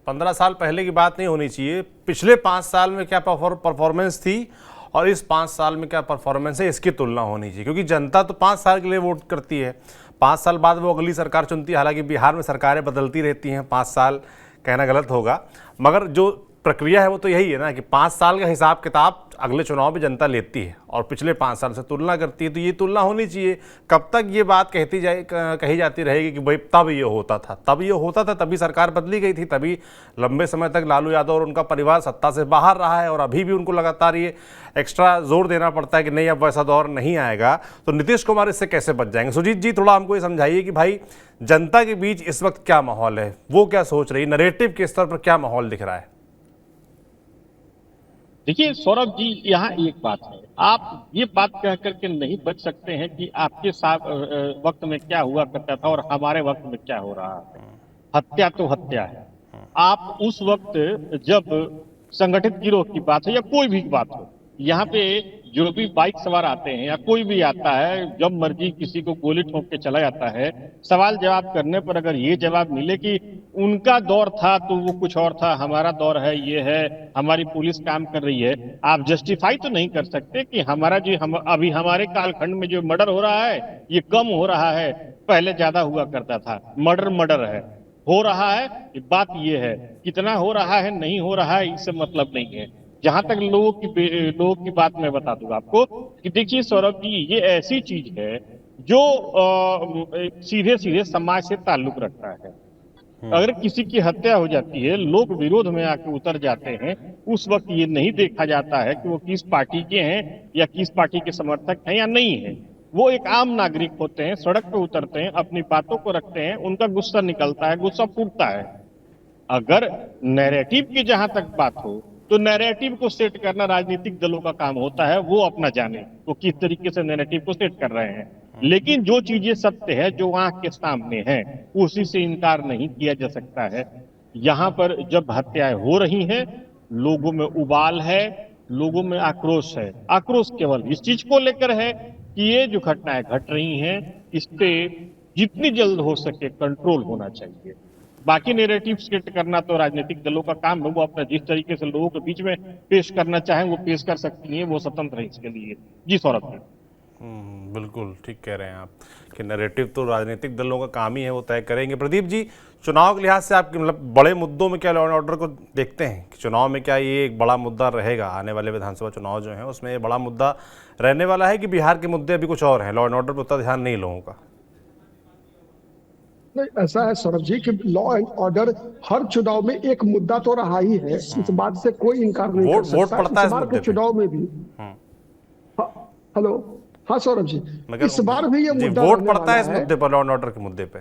15 साल पहले की बात नहीं होनी चाहिए, पिछले 5 साल में क्या परफॉर्मेंस थी और इस 5 साल में क्या परफॉर्मेंस है इसकी तुलना होनी चाहिए, क्योंकि जनता तो 5 साल के लिए वोट करती है, 5 साल बाद वो अगली सरकार चुनती है। हालांकि बिहार में सरकारें बदलती रहती हैं, 5 साल कहना गलत होगा, मगर जो प्रक्रिया है वो तो यही है ना कि 5 साल का हिसाब किताब अगले चुनाव में जनता लेती है और पिछले 5 साल से तुलना करती है। तो ये तुलना होनी चाहिए। कब तक ये बात कही जाती रहेगी कि भाई तब ये होता था, तभी सरकार बदली गई थी, तभी लंबे समय तक लालू यादव और उनका परिवार सत्ता से बाहर रहा है और अभी भी उनको लगातार ये एक्स्ट्रा जोर देना पड़ता है कि नहीं अब वैसा दौर नहीं आएगा। तो नीतीश कुमार इससे कैसे बच जाएंगे? सुजीत जी थोड़ा हमको ये समझाइए कि भाई जनता के बीच इस वक्त क्या माहौल है, वो क्या सोच रही है, नरेटिव के स्तर पर क्या माहौल दिख रहा है? देखिए सौरभ जी, यहाँ एक बात है, आप ये बात कह करके नहीं बच सकते हैं कि आपके साथ वक्त में क्या हुआ करता था और हमारे वक्त में क्या हो रहा है। हत्या तो हत्या है। आप उस वक्त जब संगठित गिरोह की बात है या कोई भी बात हो, यहाँ पे जो भी बाइक सवार आते हैं या कोई भी आता है, जब मर्जी किसी को गोली ठोक के चला जाता है, सवाल जवाब करने पर अगर ये जवाब मिले कि उनका दौर था तो वो कुछ और था, हमारा दौर है ये है, हमारी पुलिस काम कर रही है, आप जस्टिफाई तो नहीं कर सकते कि हमारा अभी हमारे कालखंड में जो मर्डर हो रहा है ये कम हो रहा है, पहले ज्यादा हुआ करता था। मर्डर है, हो रहा है, बात ये है कितना हो रहा है नहीं हो रहा है इससे मतलब नहीं है। जहां तक लोगों की बात मैं बता दूं आपको कि देखिए सौरभ जी, ये ऐसी चीज है जो सीधे सीधे समाज से ताल्लुक रखता है। अगर किसी की हत्या हो जाती है, लोग विरोध में आके उतर जाते हैं, उस वक्त ये नहीं देखा जाता है कि वो किस पार्टी के हैं या किस पार्टी के समर्थक हैं या नहीं है। वो एक आम नागरिक होते हैं, सड़क पे उतरते हैं, अपनी बातों को रखते हैं, उनका गुस्सा निकलता है, गुस्सा फूटता है। अगर नैरेटिव की जहां तक बात हो तो नैरेटिव को सेट करना राजनीतिक दलों का काम होता है, वो अपना जाने वो किस तरीके से नैरेटिव को सेट कर रहे हैं। लेकिन जो चीजें सत्य है, जो आंख के सामने है, उसी से इनकार नहीं किया जा सकता है। यहाँ पर जब हत्याएं हो रही हैं, लोगों में उबाल है, लोगों में आक्रोश है। आक्रोश केवल इस चीज को लेकर है कि ये जो घटनाएं घट रही हैं, इस पे जितनी जल्द हो सके कंट्रोल होना चाहिए। बाकी नैरेटिव सेट करना तो राजनीतिक दलों का काम है, वो अपना जिस तरीके से लोगों के बीच में पेश करना चाहें वो पेश कर सकती हैं, वो स्वतंत्र है इसके लिए। जी सौरभ जी। बिल्कुल ठीक कह रहे हैं आप कि नैरेटिव तो राजनीतिक दलों का काम ही है, वो तय करेंगे। प्रदीप जी, चुनाव के लिहाज से आपके मतलब बड़े मुद्दों में क्या लॉ एंड ऑर्डर को देखते हैं कि चुनाव में क्या ये एक बड़ा मुद्दा रहेगा? आने वाले विधानसभा चुनाव जो हैं उसमें ये बड़ा मुद्दा रहने वाला है कि बिहार के मुद्दे अभी कुछ और हैं, लॉ एंड ऑर्डर पर उतना ध्यान नहीं लोगों का? नहीं, ऐसा है सौरभ जी कि लॉ एंड ऑर्डर हर चुनाव में एक मुद्दा तो रहा ही है, इस बात से कोई इनकार नहीं कर सकता। वोट पड़ता है इस बार के चुनाव में भी। हेलो, हाँ सौरभ जी, इस बार भी ये मुद्दा वोट पड़ता है इस मुद्दे पर, लॉ एंड ऑर्डर के मुद्दे पे?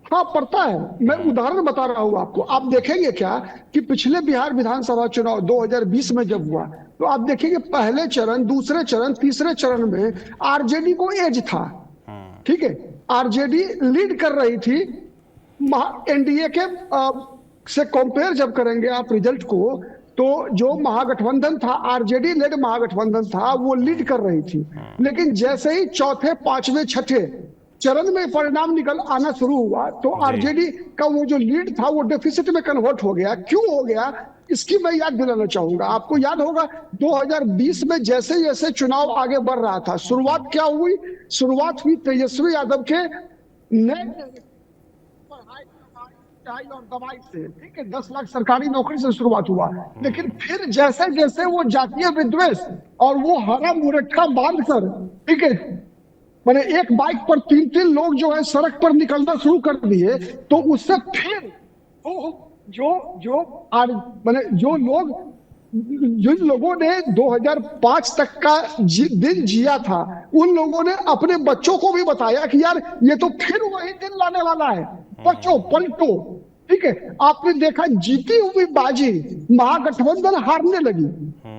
हाँ पड़ता है। मैं उदाहरण बता रहा हूँ आपको। आप देखेंगे क्या कि पिछले बिहार विधानसभा चुनाव 2020 में जब हुआ तो आप देखेंगे पहले चरण, दूसरे चरण, तीसरे चरण में आरजेडी को एज था, ठीक है, आरजेडी लीड कर रही थी। एनडीए के से कंपेयर जब करेंगे आप रिजल्ट को तो जो महागठबंधन था, आरजेडी लेड महागठबंधन था, वो लीड कर रही थी। लेकिन जैसे ही चौथे, पांचवें, छठे चरण में परिणाम निकल आना शुरू हुआ तो आरजेडी का वो जो लीड था वो डेफिसिट में कन्वर्ट हो गया। क्यों हो गया, इसकी मैं याद दिलाना चाहूंगा। आपको याद होगा 2020 में जैसे जैसे चुनाव आगे बढ़ रहा था, शुरुआत क्या हुई, शुरुआत हुई तेजस्वी यादव के नए और दवाई से, ठीक है, 10 लाख सरकारी नौकरी से शुरुआत हुआ। लेकिन फिर जैसे जैसे वो जातीय विद्वेष और वो हरा मुरट्ठा बांधकर, ठीक है, मैंने एक बाइक पर 3-3 लोग जो है सड़क पर निकलना शुरू कर दिए, तो उससे फिर जो लोग, जिन लोगों ने 2005 तक का दिन जिया था, उन लोगों ने अपने बच्चों को भी बताया कि यार ये तो फिर वही दिन लाने वाला है, बच्चों पलटो। ठीक है, आपने देखा जीती हुई बाजी महागठबंधन हारने लगी।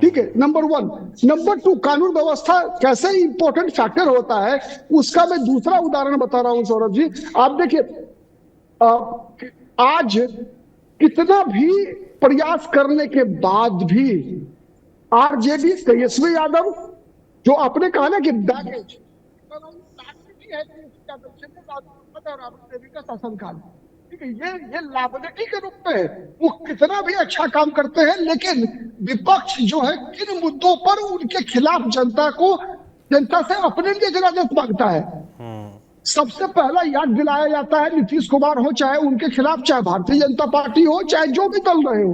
ठीक है, नंबर 1। नंबर 2, कानून व्यवस्था कैसे इंपॉर्टेंट फैक्टर होता है, उसका मैं दूसरा उदाहरण बता रहा हूं सौरभ जी। आप देखिए, आज कितना भी प्रयास करने के बाद भी आरजेडी, तेजस्वी यादव, जो आपने कहा ना कि बैगेज का शासनकाल, ठीक है, ये लाइबिलिटी के रूप में वो कितना भी अच्छा काम करते हैं, लेकिन विपक्ष जो है किन मुद्दों पर उनके खिलाफ जनता से अपने लिए जनादेश मांगता है। सबसे पहला याद दिलाया जाता है नीतीश कुमार हो, चाहे उनके खिलाफ, चाहे भारतीय जनता पार्टी हो, चाहे जो भी दल रहे हो,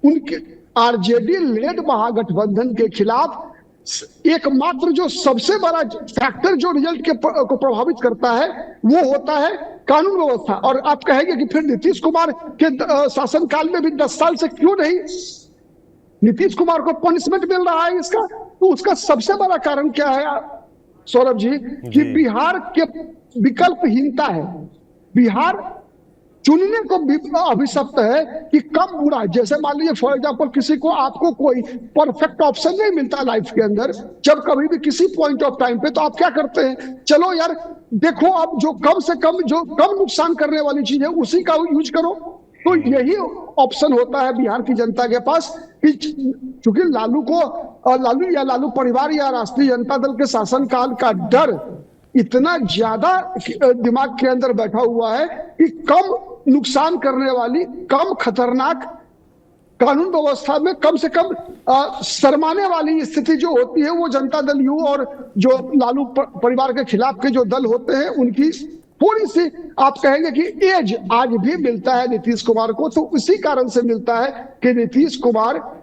उनके आरजेडी लेड महागठबंधन के खिलाफ एकमात्र जो सबसे बड़ा फैक्टर जो रिजल्ट को प्रभावित करता है वो होता है कानून व्यवस्था। और आप कहेंगे कि फिर नीतीश कुमार के शासनकाल में भी 10 साल से क्यों नहीं नीतीश कुमार को पनिशमेंट मिल रहा है इसका? तो उसका सबसे बड़ा कारण क्या है सौरभ जी, कि बिहार के विकल्पहीनता है। बिहार चुनने को अभिशप्त है कि कम बुरा, जैसे मान लीजिए फॉर एग्जांपल किसी को, आपको कोई परफेक्ट ऑप्शन नहीं मिलता लाइफ के अंदर, जब कभी भी किसी पॉइंट ऑफ टाइम पे, तो आप क्या करते हैं, चलो यार देखो अब जो कम से कम, जो कम नुकसान करने वाली चीज है उसी का यूज करो। तो यही ऑप्शन होता है बिहार की जनता के पास कि चूंकि लालू या लालू परिवार या राष्ट्रीय जनता दल के शासनकाल का डर इतना ज्यादा दिमाग के अंदर बैठा हुआ है कि कम नुकसान करने वाली, कम खतरनाक कानून व्यवस्था में कम से कम शर्माने वाली स्थिति जो होती है, वो जनता दल यू और जो लालू परिवार के खिलाफ के जो दल होते हैं उनकी थोड़ी सी, आप कहेंगे कि एज आज भी मिलता है नीतीश कुमार को। तो उसी कारण से मिलता है कि नीतीश कुमार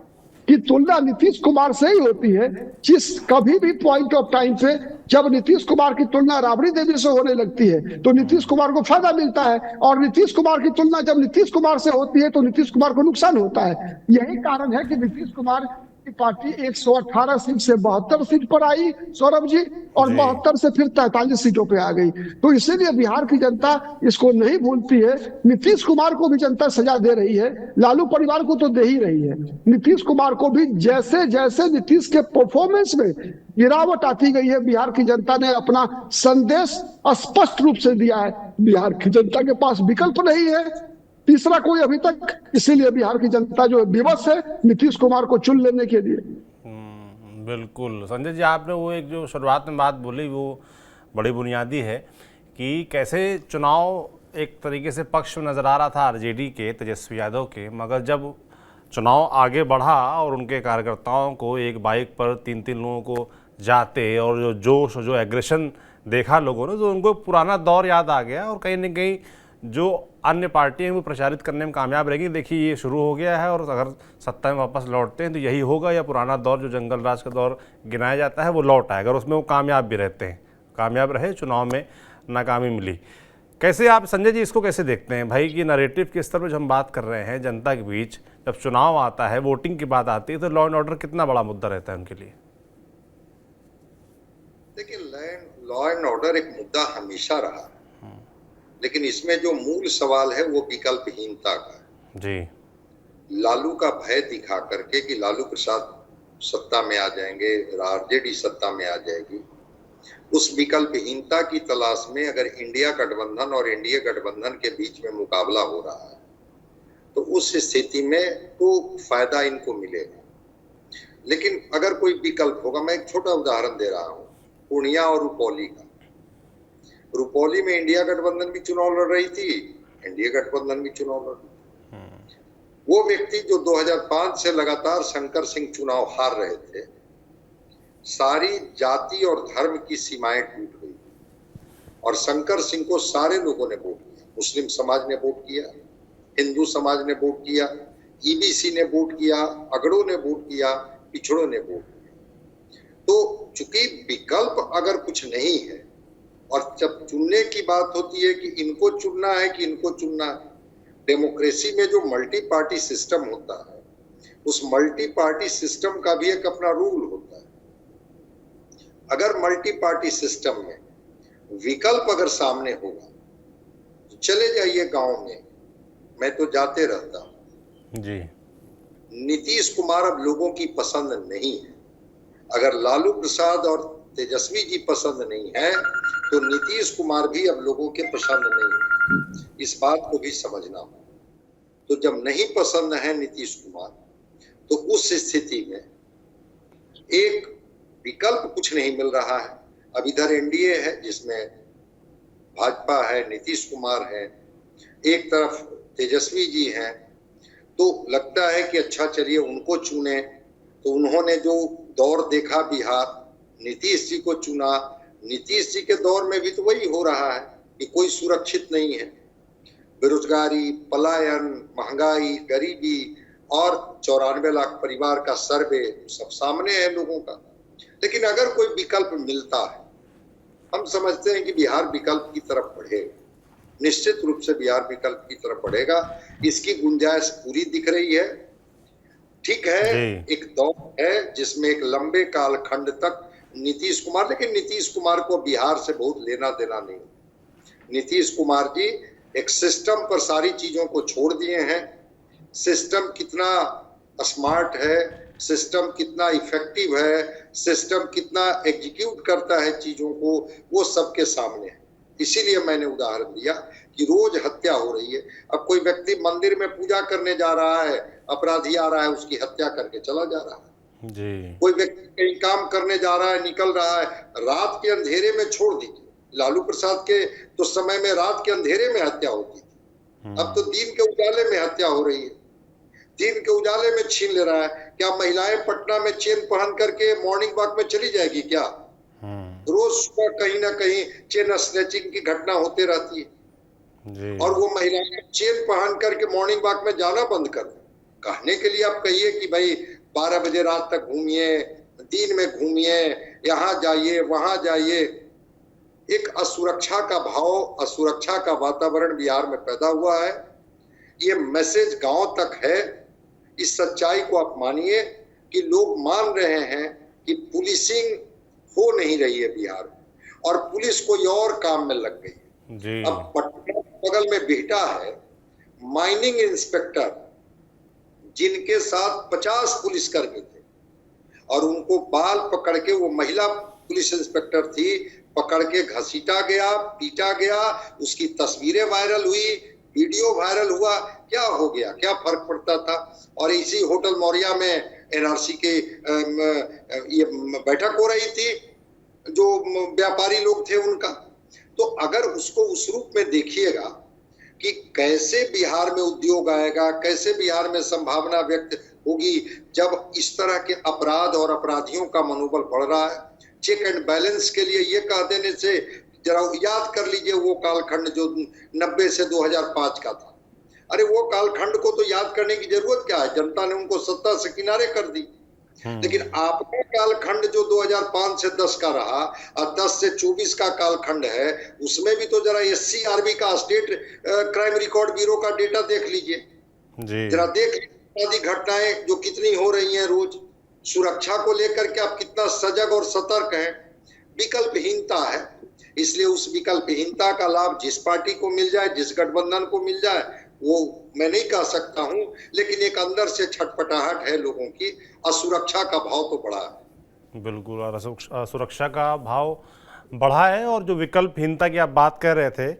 की तुलना नीतीश कुमार से ही होती है। जिस कभी भी पॉइंट ऑफ टाइम पे जब नीतीश कुमार की तुलना राबड़ी देवी से होने लगती है तो नीतीश कुमार को फायदा मिलता है, और नीतीश कुमार की तुलना जब नीतीश कुमार से होती है तो नीतीश कुमार को नुकसान होता है। यही कारण है कि नीतीश कुमार की पार्टी 118 सीट से 72 सीट पर आई सौरभ जी, और 72 से फिर 43 सीटों पे आ गई। तो इसीलिए बिहार की जनता इसको नहीं भूलती है। नीतीश कुमार को भी जनता सजा दे रही है, लालू परिवार को तो दे ही रही है, नीतीश कुमार को भी। जैसे जैसे नीतीश के परफॉर्मेंस में गिरावट आती गई है, बिहार की जनता ने अपना संदेश स्पष्ट रूप से दिया है, बिहार की जनता के पास विकल्प नहीं है तीसरा कोई अभी तक, इसीलिए बिहार की जनता जो विवश है नीतीश कुमार को चुन लेने के लिए। बिल्कुल संजय जी, आपने वो एक जो शुरुआत में बात बोली वो बड़ी बुनियादी है कि कैसे चुनाव एक तरीके से पक्ष में नज़र आ रहा था आरजेडी के, तेजस्वी यादव के, मगर जब चुनाव आगे बढ़ा और उनके कार्यकर्ताओं को एक बाइक पर 3-3 लोगों को जाते और जो जोश, जो एग्रेशन देखा लोगों ने, तो उनको पुराना दौर याद आ गया और कहीं ना कहीं जो अन्य पार्टियां वो प्रचारित करने में कामयाब रहेगी। देखिए ये शुरू हो गया है और अगर सत्ता में वापस लौटते हैं तो यही होगा, या पुराना दौर जो जंगल राज का दौर गिनाया जाता है वो लौट आएगा, और उसमें वो कामयाब भी रहते हैं, कामयाब रहे, चुनाव में नाकामी मिली। कैसे आप संजय जी इसको कैसे देखते हैं भाई कि नैरेटिव के स्तर पर जब हम बात कर रहे हैं जनता के बीच, जब चुनाव आता है, वोटिंग की बात आती है, तो लॉ एंड ऑर्डर कितना बड़ा मुद्दा रहता है उनके लिए? देखिए लॉ एंड ऑर्डर एक मुद्दा हमेशा रहा, लेकिन इसमें जो मूल सवाल है वो विकल्पहीनता का है। जी, लालू का भय दिखा करके कि लालू प्रसाद सत्ता में आ जाएंगे, आरजेडी सत्ता में आ जाएगी, उस विकल्पहीनता की तलाश में अगर इंडिया गठबंधन और एनडीए गठबंधन के बीच में मुकाबला हो रहा है तो उस स्थिति में तो फायदा इनको मिलेगा। लेकिन अगर कोई विकल्प होगा, मैं एक छोटा उदाहरण दे रहा हूं, पूर्णिया और रुपौली का। रुपौली में इंडिया गठबंधन भी चुनाव लड़ रही थी, एनडीए गठबंधन भी चुनाव लड़ रही थी। वो व्यक्ति जो 2005 से लगातार शंकर सिंह चुनाव हार रहे थे, सारी जाति और धर्म की सीमाएं टूट गई और शंकर सिंह को सारे लोगों ने वोट किया। मुस्लिम समाज ने वोट किया, हिंदू समाज ने वोट किया, ईबीसी ने वोट किया, अगड़ों ने वोट किया, पिछड़ों ने वोट किया। तो चूंकि विकल्प अगर कुछ नहीं है और जब चुनने की बात होती है कि इनको चुनना है कि इनको चुनना है, डेमोक्रेसी में जो मल्टी पार्टी सिस्टम होता है, उस मल्टी पार्टी सिस्टम का भी एक अपना रूल होता है। अगर मल्टी पार्टी सिस्टम में विकल्प अगर सामने होगा तो चले जाइए गांव में, मैं तो जाते रहता हूं जी। नीतीश कुमार अब लोगों की पसंद नहीं है। अगर लालू प्रसाद और तेजस्वी जी पसंद नहीं है तो नीतीश कुमार भी अब लोगों के पसंद नहीं है। इस बात को भी समझना हो। तो जब नहीं पसंद है नीतीश कुमार, तो उस स्थिति में एक विकल्प कुछ नहीं मिल रहा है। अब इधर एनडीए है जिसमें भाजपा है, नीतीश कुमार है, एक तरफ तेजस्वी जी हैं, तो लगता है कि अच्छा चलिए उनको चुने। तो उन्होंने जो दौर देखा बिहार, नीतीश जी को चुना। नीतीश जी के दौर में भी तो वही हो रहा है कि कोई सुरक्षित नहीं है। बेरोजगारी, पलायन, महंगाई, गरीबी और 94 लाख परिवार का सर्वे सब सामने है लोगों का। लेकिन अगर कोई विकल्प मिलता है, हम समझते हैं कि बिहार विकल्प की तरफ बढ़ेगा, निश्चित रूप से बिहार विकल्प की तरफ बढ़ेगा। इसकी गुंजाइश पूरी दिख रही है। ठीक है, एक दौर है जिसमें एक लंबे कालखंड तक नीतीश कुमार, लेकिन नीतीश कुमार को बिहार से बहुत लेना देना नहीं। नीतीश कुमार जी एक सिस्टम पर सारी चीजों को छोड़ दिए हैं। सिस्टम कितना स्मार्ट है, सिस्टम कितना इफेक्टिव है, सिस्टम कितना एग्जीक्यूट करता है चीजों को, वो सबके सामने है। इसीलिए मैंने उदाहरण दिया कि रोज हत्या हो रही है। अब कोई व्यक्ति मंदिर में पूजा करने जा रहा है, अपराधी आ रहा है, उसकी हत्या करके चला जा रहा है जी। कोई व्यक्ति कहीं काम करने जा रहा है, निकल रहा है, रात के अंधेरे में छोड़ दीजिए। लालू प्रसाद के तो समय में रात के अंधेरे में हत्या होती थी, अब तो दिन के उजाले में हत्या हो रही है। दिन के उजाले में छीन ले रहा है। क्या महिलाएं पटना में चेन पहन करके मॉर्निंग वॉक में चली जाएगी क्या? रोज सुबह कहीं ना कहीं चेन स्नैचिंग की घटना होते रहती है जी। और वो महिलाएं चेन पहन करके मॉर्निंग वॉक में जाना बंद कर दें। कहने के लिए आप कहिए कि भाई 12 बजे रात तक घूमिए, दिन में घूमिए, यहाँ जाइए वहां जाइए। एक असुरक्षा का भाव, असुरक्षा का वातावरण बिहार में पैदा हुआ है। ये मैसेज गांव तक है। इस सच्चाई को आप मानिए कि लोग मान रहे हैं कि पुलिसिंग हो नहीं रही है बिहार में और पुलिस कोई और काम में लग गई है जी। अब पटना बगल में बिहटा है, माइनिंग इंस्पेक्टर जिनके साथ 50 पुलिसकर्मी थे और उनको बाल पकड़ के, वो महिला पुलिस इंस्पेक्टर थी, पकड़ के घसीटा गया, पीटा गया, उसकी तस्वीरें वायरल हुई, वीडियो वायरल हुआ। क्या हो गया, क्या फर्क पड़ता था? और इसी होटल मौर्या में एनआरसी के ये बैठक हो रही थी, जो व्यापारी लोग थे उनका। तो अगर उसको उस रूप में देखिएगा कि कैसे बिहार में उद्योग आएगा, कैसे बिहार में संभावना व्यक्त होगी जब इस तरह के अपराध और अपराधियों का मनोबल बढ़ रहा है। चेक एंड बैलेंस के लिए ये कह देने से, जरा याद कर लीजिए वो कालखंड जो 90 से 2005 का था। अरे वो कालखंड को तो याद करने की जरूरत क्या है, जनता ने उनको सत्ता से किनारे कर दी। लेकिन आपका कालखंड जो 2005 से 10 का रहा और 10 से 24 का कालखंड है, उसमें भी तो जरा एससीआरबी का, स्टेट क्राइम रिकॉर्ड ब्यूरो का डेटा देख लीजिए जी। जरा देख लीजिए घटनाएं जो कितनी हो रही हैं रोज। सुरक्षा को लेकर के आप कितना सजग और सतर्क हैं। विकल्पहीनता है, इसलिए उस विकल्पहीनता का लाभ जिस पार्टी को मिल जाए, जिस गठबंधन को मिल जाए, वो मैं नहीं कह सकता हूं, लेकिन एक अंदर से छटपटाहट है लोगों की। असुरक्षा का भाव तो बढ़ा है। बिल्कुल, और असुरक्षा का भाव बढ़ा है। और जो विकल्पहीनता की आप बात कर रहे थे,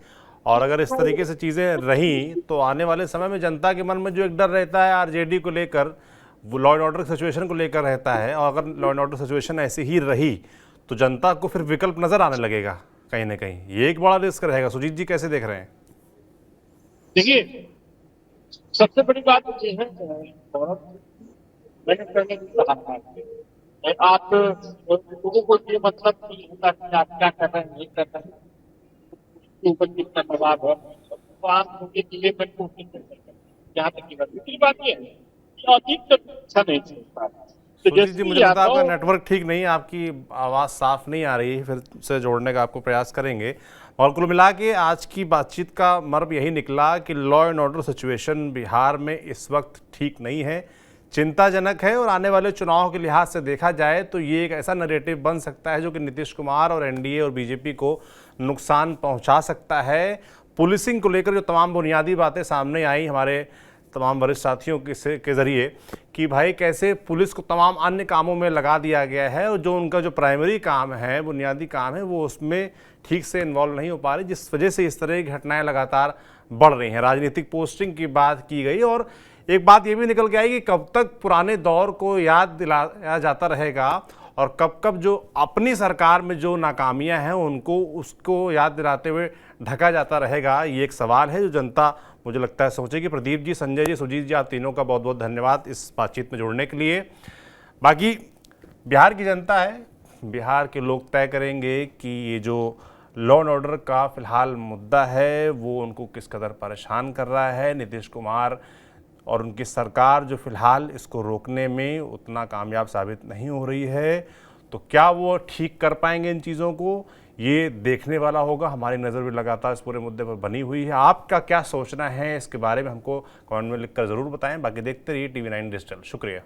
और अगर इस तरीके से चीज़ें रहीं तो आने वाले समय में जनता के मन में जो एक डर रहता है आरजेडी को लेकर, वो लॉ एंड ऑर्डर सिचुएशन को लेकर रहता है, और अगर लॉ एंड ऑर्डर सिचुएशन ऐसी ही रही तो जनता को फिर विकल्प नजर आने लगेगा कहीं ना कहीं। ये एक बड़ा रिस्क रहेगा। सुजीत जी कैसे देख रहे हैं? देखिए, सबसे बड़ी बात ये है, मैंने पहले भी कहा था कि आप लोगों को ये मतलब नहीं होता कि आप क्या कर रहे हैं, नहीं कर रहे हैं, उसके ऊपर कितना दबाव है, तो आप उनके जिले में कोशिश कर सकते हैं। यहाँ तक की बात, दूसरी बात ये है कि अधिक तक अच्छा नहीं चल पा रहा। तो सुजीत जी, मुझे लगता है आपका यादव, नेटवर्क ठीक नहीं है, आपकी आवाज़ साफ नहीं आ रही है, फिर से जोड़ने का आपको प्रयास करेंगे। और कुल मिला के आज की बातचीत का मर्म यही निकला कि law and order situation Bihar में इस वक्त ठीक नहीं है, चिंताजनक है, और आने वाले चुनाव के लिहाज से देखा जाए तो ये एक ऐसा नैरेटिव बन सकता है जो कि नीतीश कुमार और एनडीए और बीजेपी को नुकसान पहुंचा सकता है। पुलिसिंग को लेकर जो तमाम बुनियादी बातें सामने आई हमारे तमाम वरिष्ठ साथियों के ज़रिए कि भाई कैसे पुलिस को तमाम अन्य कामों में लगा दिया गया है, और जो उनका जो प्राइमरी काम है, बुनियादी काम है, वो उसमें ठीक से इन्वॉल्व नहीं हो पा रही, जिस वजह से इस तरह की घटनाएं लगातार बढ़ रही हैं। राजनीतिक पोस्टिंग की बात की गई, और एक बात ये भी निकल के आई कि कब तक पुराने दौर को याद दिलाया जाता रहेगा और कब कब जो अपनी सरकार में जो नाकामियां हैं उनको उसको याद दिलाते हुए ढका जाता रहेगा। ये एक सवाल है जो जनता मुझे लगता है सोचेगी। प्रदीप जी, संजय जी, सुजीत जी, आप तीनों का बहुत बहुत धन्यवाद इस बातचीत में जुड़ने के लिए। बाकी बिहार की जनता है, बिहार के लोग तय करेंगे कि ये जो लॉ एंड ऑर्डर का फिलहाल मुद्दा है वो उनको किस कदर परेशान कर रहा है। नीतीश कुमार और उनकी सरकार जो फिलहाल इसको रोकने में उतना कामयाब साबित नहीं हो रही है, तो क्या वो ठीक कर पाएंगे इन चीज़ों को, ये देखने वाला होगा। हमारी नज़र भी लगातार इस पूरे मुद्दे पर बनी हुई है। आपका क्या सोचना है इसके बारे में हमको कमेंट में लिखकर ज़रूर बताएं। बाकी देखते रहिए TV9 डिजिटल। शुक्रिया।